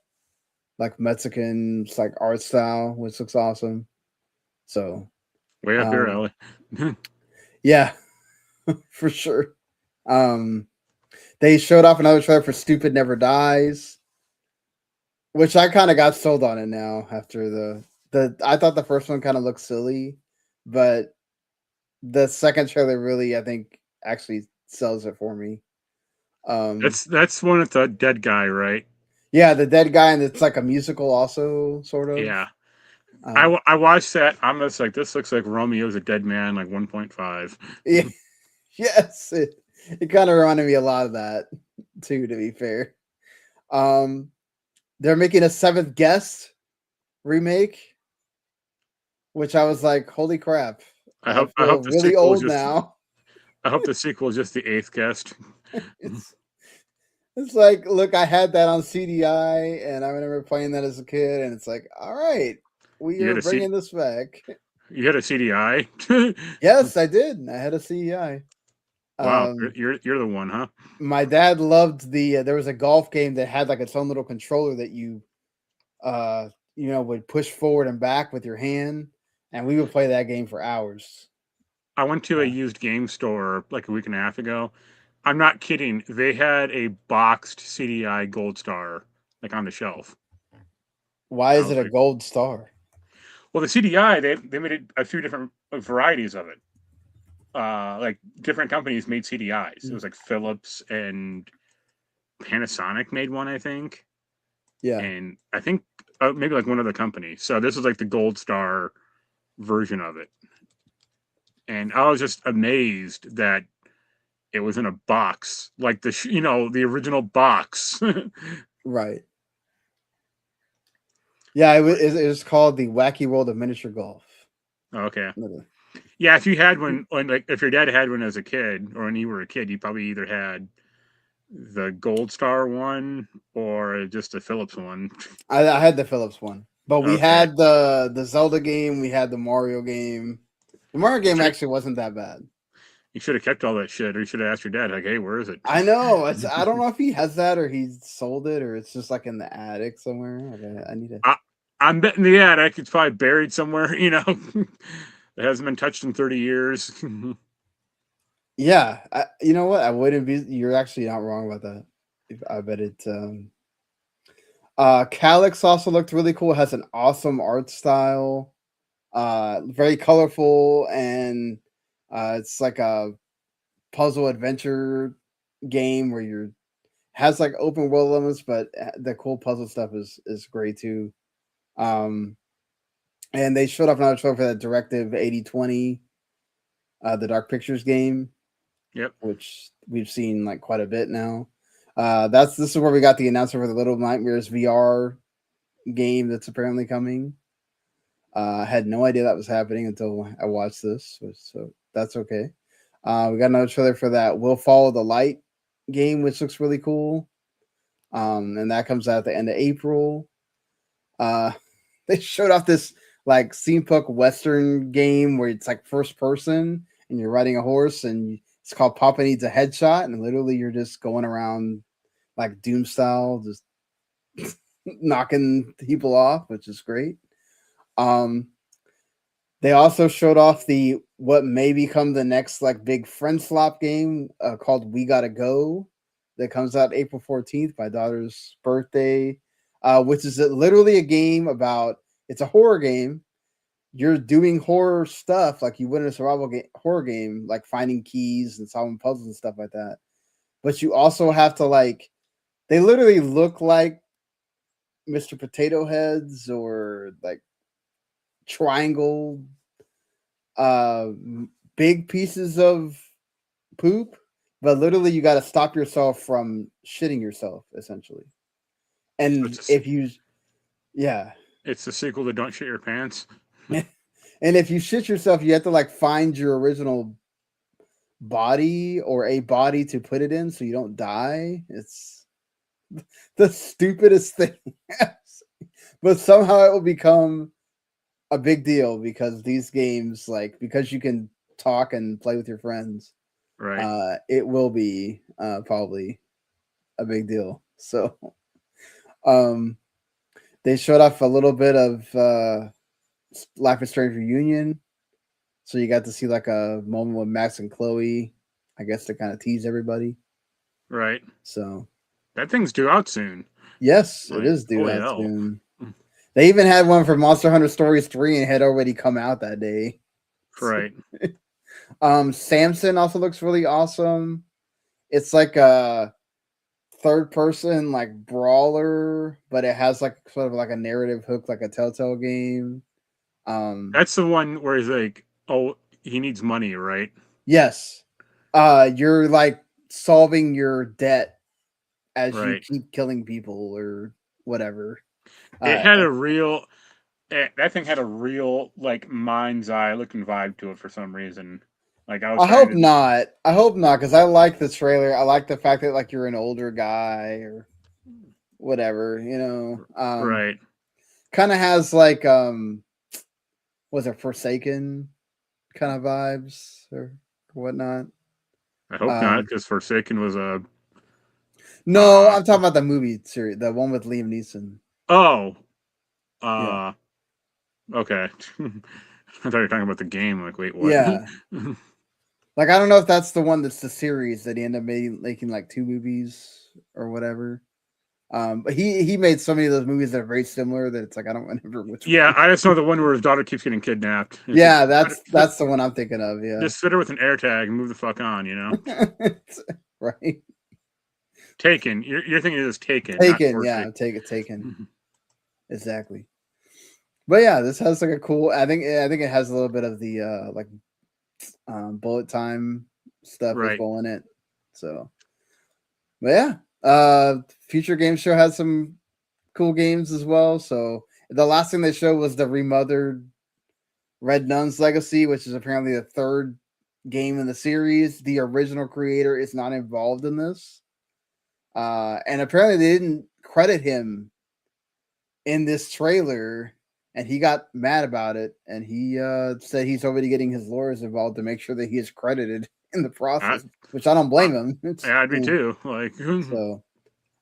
like Mexican like art style, which looks awesome. So way up your alley. Yeah, for sure. They showed off another trailer for Stupid Never Dies, which I kind of got sold on it now after the I thought the first one kind of looked silly, but the second trailer really, I think, actually sells it for me. That's one with the dead guy, right? Yeah, the dead guy, and it's like a musical also, sort of. Yeah. I watched that. I'm just like, this looks like Romeo's a Dead Man, like 1.5. Yeah, yes, it kind of reminded me a lot of that too, to be fair. They're making a Seventh Guest remake, which I was like, holy crap. I hope feel the really old now. I hope the sequel is just the 8th guest. It's like, look, I had that on CDI, and I remember playing that as a kid, and it's like, all right, we are bringing this back. You had a CDI? Yes, I did. I had a CDI. Wow, you're the one, huh? My dad loved there was a golf game that had like its own little controller that you would push forward and back with your hand, and we would play that game for hours. I went to a used game store like a week and a half ago. I'm not kidding. They had a boxed CDI Gold Star like on the shelf. Why is it a gold star? Well, the CDI, they made a few different varieties of it. Like different companies made CDIs. It was like Philips and Panasonic made one, I think. Yeah. And I think maybe like one other company. So this was like the Gold Star version of it. And I was just amazed that it was in a box, like the original box. Right. Yeah, it was called the Wacky World of Miniature Golf. Okay. Yeah, if you had one, like if your dad had one as a kid, or when you were a kid, you probably either had the Gold Star one or just the Philips one. I had the Philips one. But we Okay. had the Zelda game, we had the Mario game. The Mario game actually wasn't that bad. You should have kept all that shit, or you should have asked your dad, like, "Hey, where is it?" I know. I don't know if he has that or he sold it or it's just like in the attic somewhere. Okay, I need to. I'm betting the attic. It's probably buried somewhere. You know, it hasn't been touched in 30 years. Yeah, you know what? I wouldn't be. You're actually not wrong about that. I bet it. Calyx also looked really cool. It has an awesome art style. Very colorful and it's like a puzzle adventure game where you're has like open world limits, but the cool puzzle stuff is great too. Um, and they showed off another trailer for that Directive 8020, the Dark Pictures game, Yep. which we've seen like quite a bit now. This is where we got the announcement for the Little Nightmares VR game that's apparently coming. I had no idea that was happening until I watched this, so that's okay. We got another trailer for that We'll Follow the Light game, which looks really cool. And that comes out at the end of April. They showed off this like steampunk western game where it's like first person and you're riding a horse and it's called Papa Needs a Headshot, and literally you're just going around like Doom style, just knocking people off, which is great. They also showed off the what may become the next like big friend slop game called We Gotta Go that comes out April 14th, my daughter's birthday, which is literally a game about it's a horror game. You're doing horror stuff like you would in a survival horror game, like finding keys and solving puzzles and stuff like that. But you also have to like they literally look like Mr. Potato Heads or like triangle big pieces of poop, but literally you got to stop yourself from shitting yourself essentially. And if you it's the sequel to Don't Shit Your Pants. And if you shit yourself, you have to like find your original body or a body to put it in so you don't die. It's the stupidest thing. But somehow it will become a big deal because these games, like, because you can talk and play with your friends, right? It will be probably a big deal. So, they showed off a little bit of Life is Strange reunion, so you got to see like a moment with Max and Chloe, I guess to kind of tease everybody. Right. So that thing's due out soon. Yes, like, it is due out hell. soon. They even had one for Monster Hunter Stories 3 and had already come out that day. Right. Samson also looks really awesome. It's like a third person like brawler, but it has like sort of like a narrative hook, like a Telltale game. That's the one where he's like, oh, he needs money, right? Yes. You're like solving your debt as you keep killing people or whatever. It had a real that thing had a real like mind's eye looking vibe to it for some reason. Like I hope not. I hope not, because I like the trailer. I like the fact that like you're an older guy or whatever, you know. Right. Kind of has like was it Forsaken kind of vibes or whatnot. I hope not, because Forsaken was a no, I'm talking about the movie series, the one with Liam Neeson. Oh. Yeah. Okay. I thought you were talking about the game. Like, wait, what? Yeah. Like, I don't know if that's the one that's the series that he ended up making like 2 movies or whatever. But he made so many of those movies that are very similar that it's like I don't remember which one. Yeah, I just know the one where his daughter keeps getting kidnapped. Yeah, that's the one I'm thinking of. Yeah. Just fit her with an air tag and move the fuck on, you know? Right. Taken. You're thinking it was Taken. Taken, yeah, Taken. Exactly. But yeah, this has like a cool. I think it has a little bit of the like bullet time stuff as well in it. So, but yeah, Future Game Show had some cool games as well. So the last thing they showed was the remothered Red Nun's Legacy, which is apparently the third game in the series. The original creator is not involved in this, and apparently they didn't credit him in this trailer, and he got mad about it, and he said he's already getting his lawyers involved to make sure that he is credited in the I, process, which I don't blame him. yeah, I'd be too. Like, So,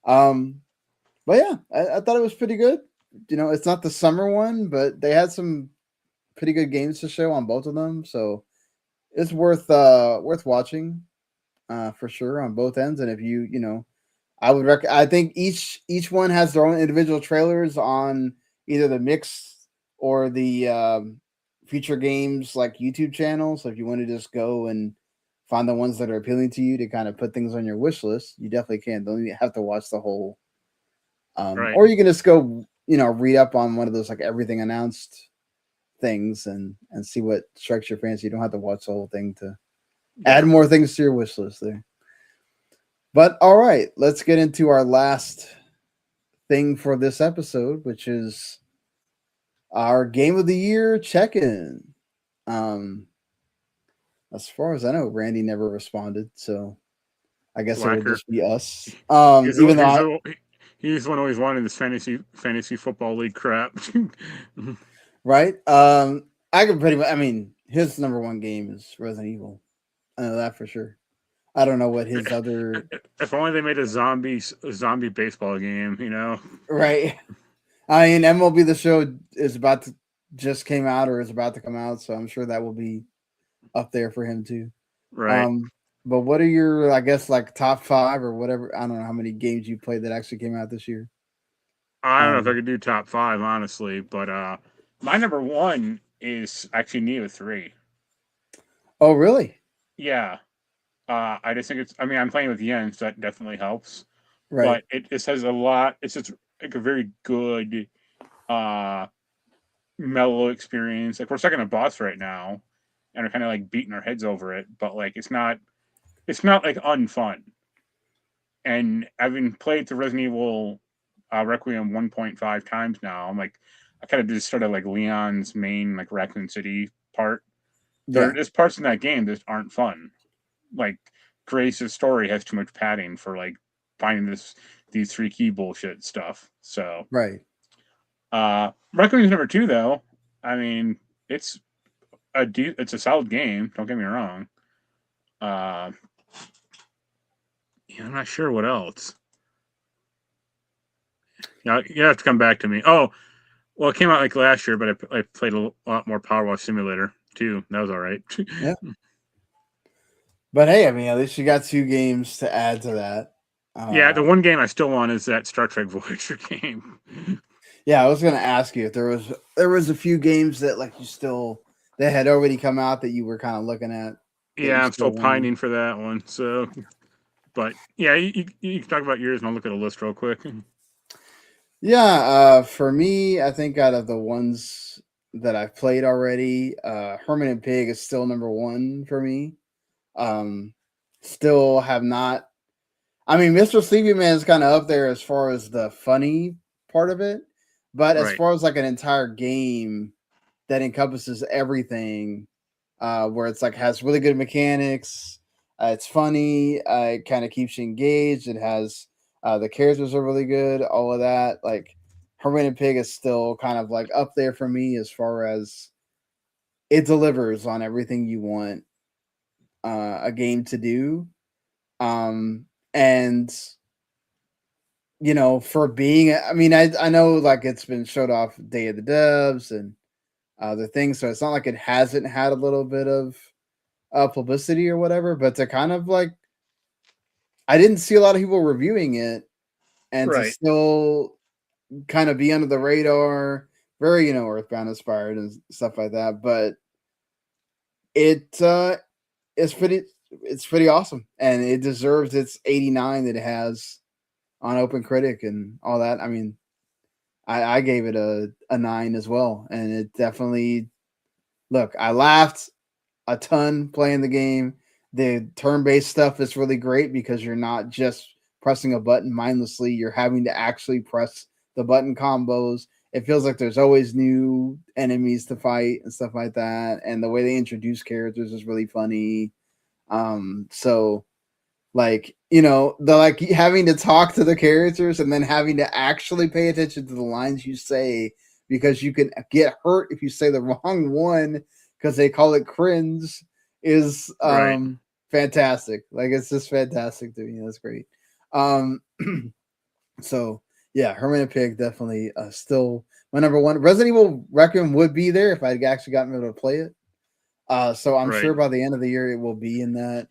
but yeah, I thought it was pretty good. You know, it's not the summer one, but they had some pretty good games to show on both of them, so it's worth watching for sure on both ends. And if you know, I think each one has their own individual trailers on either the mix or the future games like YouTube channel. So if you want to just go and find the ones that are appealing to you to kind of put things on your wish list, you definitely can. Don't even have to watch the whole. right. Or you can just go, you know, read up on one of those like everything announced things and see what strikes your fancy. You don't have to watch the whole thing to add more things to your wish list there. But all right, let's get into our last thing for this episode, which is our game of the year check-in. As far as I know, Randy never responded, so I guess it will just be us. Even though he's the one always wanted this fantasy football league crap. right? I can pretty much. I mean, his number one game is Resident Evil. I know that for sure. I don't know what his other. If only they made a zombie baseball game, you know? Right. I mean, MLB The Show is about to just came out or is about to come out, so I'm sure that will be up there for him too. Right. But what are your, I guess, like top 5 or whatever? I don't know how many games you played that actually came out this year. I don't know if I could do top 5, honestly, but my number 1 is actually Neo 3. Oh, really? Yeah. I just think I mean, I'm playing with Yen, so that definitely helps. Right. But it just has a lot. It's just like a very good, mellow experience. Like, we're stuck in a boss right now, and we're kind of like beating our heads over it. But like, it's not like unfun. And having played the Resident Evil Requiem 1.5 times now, I'm like, I kind of just started like Leon's main like Raccoon City part. There's parts in that game that aren't fun. Like, Grace's story has too much padding for like finding these 3 key bullshit stuff. So right. Requiem's number 2 though. I mean, it's a solid game. Don't get me wrong. Yeah, I'm not sure what else. Yeah, you have to come back to me. Oh, well, it came out like last year, but I played a lot more Power Wash Simulator too. That was all right. Yeah. But hey, I mean, at least you got 2 games to add to that. Yeah, the one game I still want is that Star Trek Voyager game. Yeah, I was gonna ask you if there was a few games that like that had already come out that you were kind of looking at. Yeah, I'm still pining for that one. So, but yeah, you can talk about yours, and I'll look at a list real quick. Yeah, for me, I think out of the ones that I've played already, Herman and Pig is still number 1 for me. Still have not. I mean, Mr. Sleepy Man is kind of up there as far as the funny part of it, but as far as like an entire game that encompasses everything, where it's like has really good mechanics, it's funny, it kind of keeps you engaged. It has the characters are really good, all of that. Like Herman and Pig is still kind of like up there for me as far as it delivers on everything you want a game to do. And you know, for being, I mean, I know like it's been showed off Day of the Devs and other things, so it's not like it hasn't had a little bit of publicity or whatever, but to kind of like, I didn't see a lot of people reviewing it, and to still kind of be under the radar, very, you know, Earthbound inspired and stuff like that, but it's pretty awesome, and it deserves its 89 that it has on Open Critic and all that. I mean, I gave it a 9 as well, and it definitely, look, I laughed a ton playing the game. The turn-based stuff is really great because you're not just pressing a button mindlessly. You're having to actually press the button combos. It feels like there's always new enemies to fight and stuff like that. And the way they introduce characters is really funny. So Like, you know, the like having to talk to the characters and then having to actually pay attention to the lines you say because you can get hurt if you say the wrong one because they call it cringe is fantastic. Like it's just fantastic to me. That's great. So yeah, Hermit and Pig definitely still my number one. Resident Evil Requiem would be there if I'd actually gotten able to play it. So I'm sure by the end of the year it will be in that.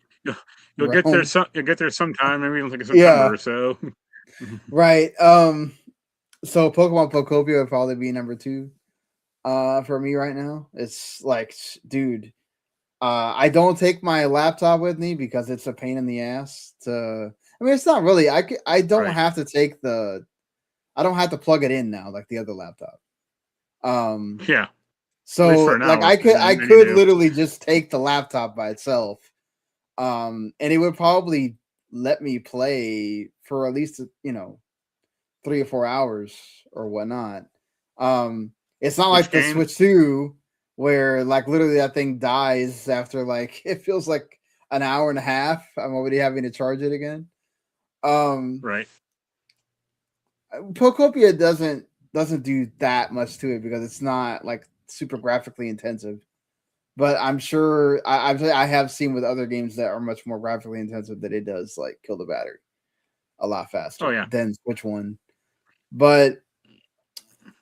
You'll get there. You'll get there sometime. Maybe like in September or so. Right. So Pokemon Pokopia would probably be number 2 for me right now. It's like, dude, I don't take my laptop with me because it's a pain in the ass to. I mean, it's not really. I don't have to take the. I don't have to plug it in now like the other laptop. Yeah. So like I could literally just take the laptop by itself. And it would probably let me play for at least 3 or 4 hours or whatnot. It's not like the Switch 2 where like literally that thing dies after like it feels like an hour and a half. I'm already having to charge it again. Right. Pokopia doesn't do that much to it because it's not like super graphically intensive. But I'm sure I have seen with other games that are much more graphically intensive that it does like kill the battery a lot faster than Switch 1. But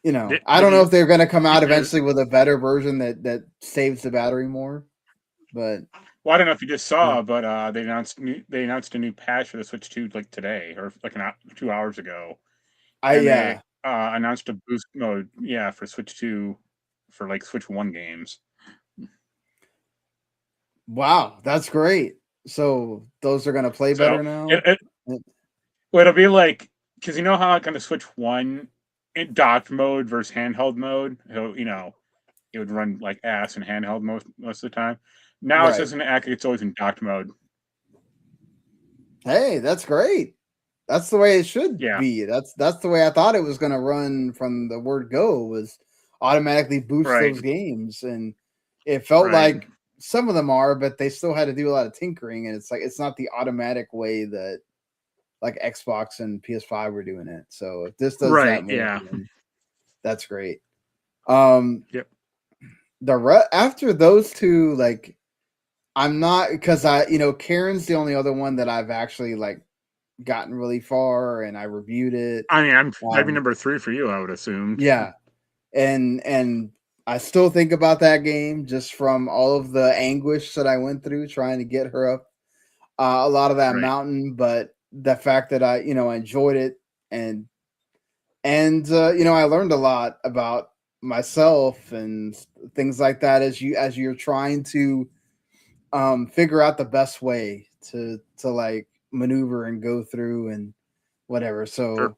I don't know if they're going to come out eventually with a better version that saves the battery more. But I don't know if you just saw, but they announced a new patch for the Switch 2 like today or like 2 hours ago. They announced a boost mode, for Switch 2 for like Switch 1 games. Wow, that's great. So those are going to play better now? It'll be like, because you know how like on the Switch 1, in docked mode versus handheld mode, it would run like ass in handheld most of the time. Now it's just going to act like it's always in docked mode. Hey, that's great. That's the way it should be. That's the way I thought it was going to run from the word go, was automatically boost those games. And it felt like some of them are, but they still had to do a lot of tinkering. And it's like, it's not the automatic way that like Xbox and PS5 were doing it. So if this does that more, that's great. After those two, like I'm not, because Karen's the only other one that I've actually like gotten really far and I reviewed it. I mean, that'd be number 3 for you, I would assume. Yeah. And I still think about that game just from all of the anguish that I went through trying to get her up a lot of that mountain, but the fact that I enjoyed it and I learned a lot about myself and things like that as you're trying to figure out the best way to like maneuver and go through and whatever. So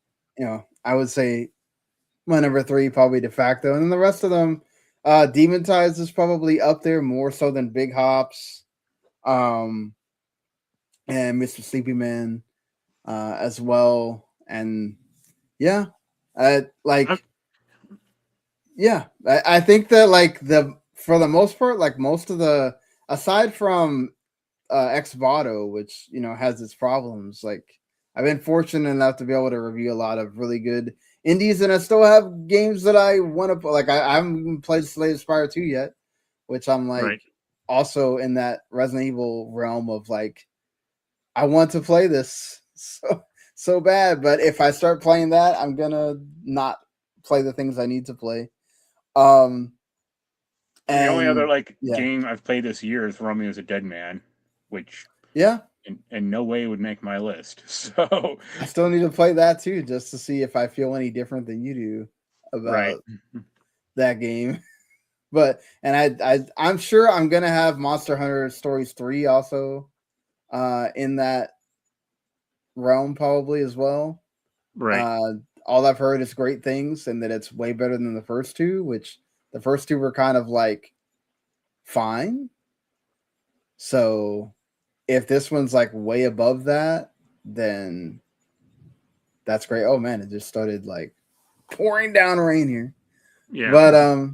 I would say my number 3 probably de facto, and then the rest of them, Demon Tides is probably up there more so than Big Hops, and Mr. Sleepy Man as well. And I think that like for the most part, like most of the, aside from Xboto, which has its problems, like I've been fortunate enough to be able to review a lot of really good indies, and I still have games that I want to play. Like I haven't even played Slay the Spire 2 yet, which I'm like also in that Resident Evil realm of like I want to play this so bad, but if I start playing that, I'm gonna not play the things I need to play. And the only other game I've played this year is Romeo is a Dead Man, which in no way would make my list. So I still need to play that too, just to see if I feel any different than you do about that game. But I'm sure I'm gonna have Monster Hunter Stories 3 also in that realm probably as well. All I've heard is great things and that it's way better than the first two, which the first two were kind of like fine. So if this one's like way above that, then that's great. Oh man, it just started like pouring down rain here. Yeah. But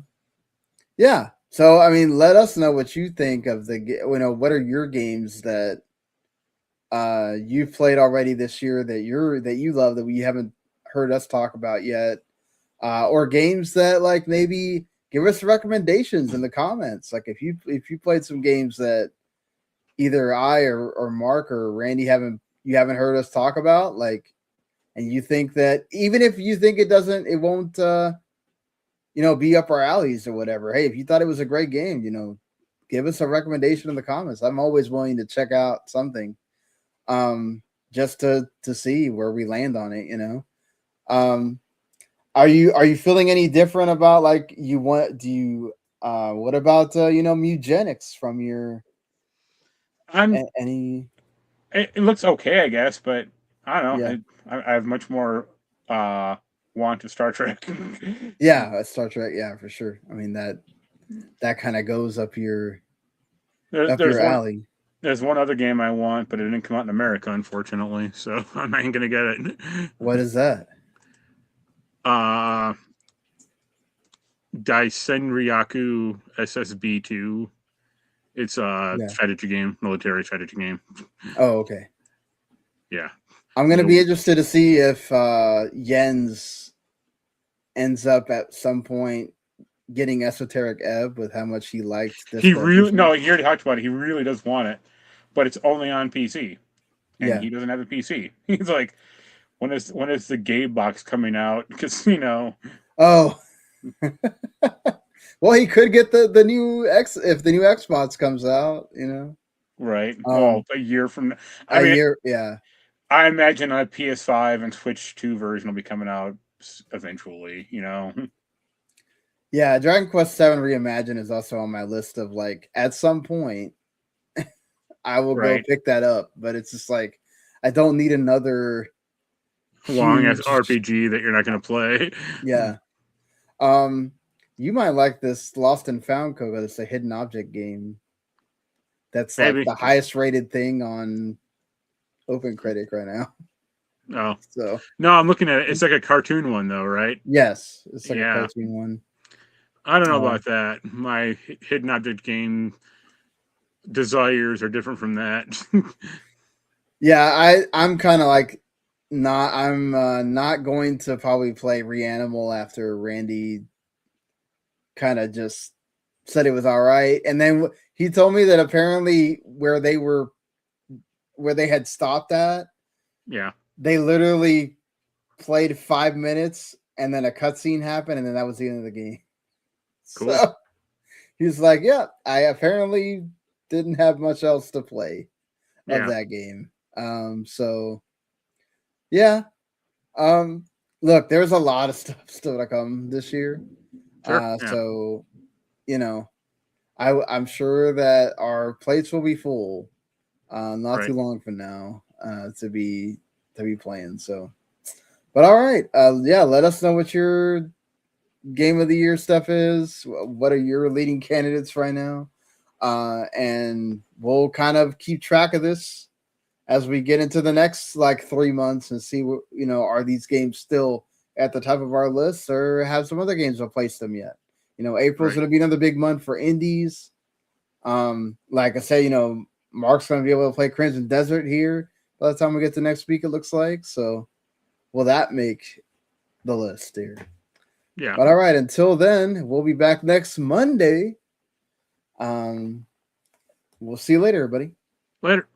yeah. So I mean, let us know what you think of what are your games that you've played already this year that you love that we haven't heard us talk about yet, or games that like maybe give us recommendations in the comments. Like if you played some games that either I or Mark or Randy haven't heard us talk about, like, and you think that even if you think it won't be up our alleys or whatever, hey, if you thought it was a great game, give us a recommendation in the comments. I'm always willing to check out something, just to see where we land on it. Are you feeling any different about like what about Mugenics from your any? It looks okay, I guess, but I don't know. Yeah. I have much more want to Star Trek. Yeah, Star Trek. Yeah, for sure. I mean that kind of goes up your alley. There's one other game I want, but it didn't come out in America, unfortunately. So I'm not gonna get it. What is that? Daisenryaku SSB2. It's a strategy game, military strategy game. Oh, okay. Yeah. I'm going to be interested to see if Jens ends up at some point getting Esoteric Ebb with how much he liked this. He already talked about it. He really does want it, but it's only on PC. And he doesn't have a PC. He's like, when is the game box coming out? Because, Oh. Well, he could get the new if the new Xbox comes out, Right. A year from now. I imagine a PS5 and Switch 2 version will be coming out eventually, Yeah, Dragon Quest VII Reimagined is also on my list of like at some point I will go pick that up, but it's just like I don't need another long ass RPG that you're not going to play. Yeah. You might like this Lost and Found, Coco. It's a hidden object game. That's like the highest rated thing on OpenCritic right now. Oh, so no, I'm looking at it. It's like a cartoon one, though, right? Yes, it's like a cartoon one. I don't know about that. My hidden object game desires are different from that. Yeah, I'm kind of like I'm not going to probably play Reanimal after Randy kind of just said it was all right, and then he told me that apparently where they had stopped at, they literally played 5 minutes and then a cutscene happened and then that was the end of the game. Cool. So he's like, yeah, I apparently didn't have much else to play of that game. So yeah. Look, there's a lot of stuff still to come this year. Sure. So I'm sure that our plates will be full not too long from now to be playing. So, but all right, let us know what your game of the year stuff is. What are your leading candidates right now? And we'll kind of keep track of this as we get into the next like 3 months and see what are these games still at the top of our list or have some other games replaced them yet. April's going to be another big month for indies. Like I said, Mark's going to be able to play Crimson Desert here by the time we get to next week, it looks like. So will that make the list here? Yeah. But all right, until then, we'll be back next Monday. We'll see you later, everybody. Later.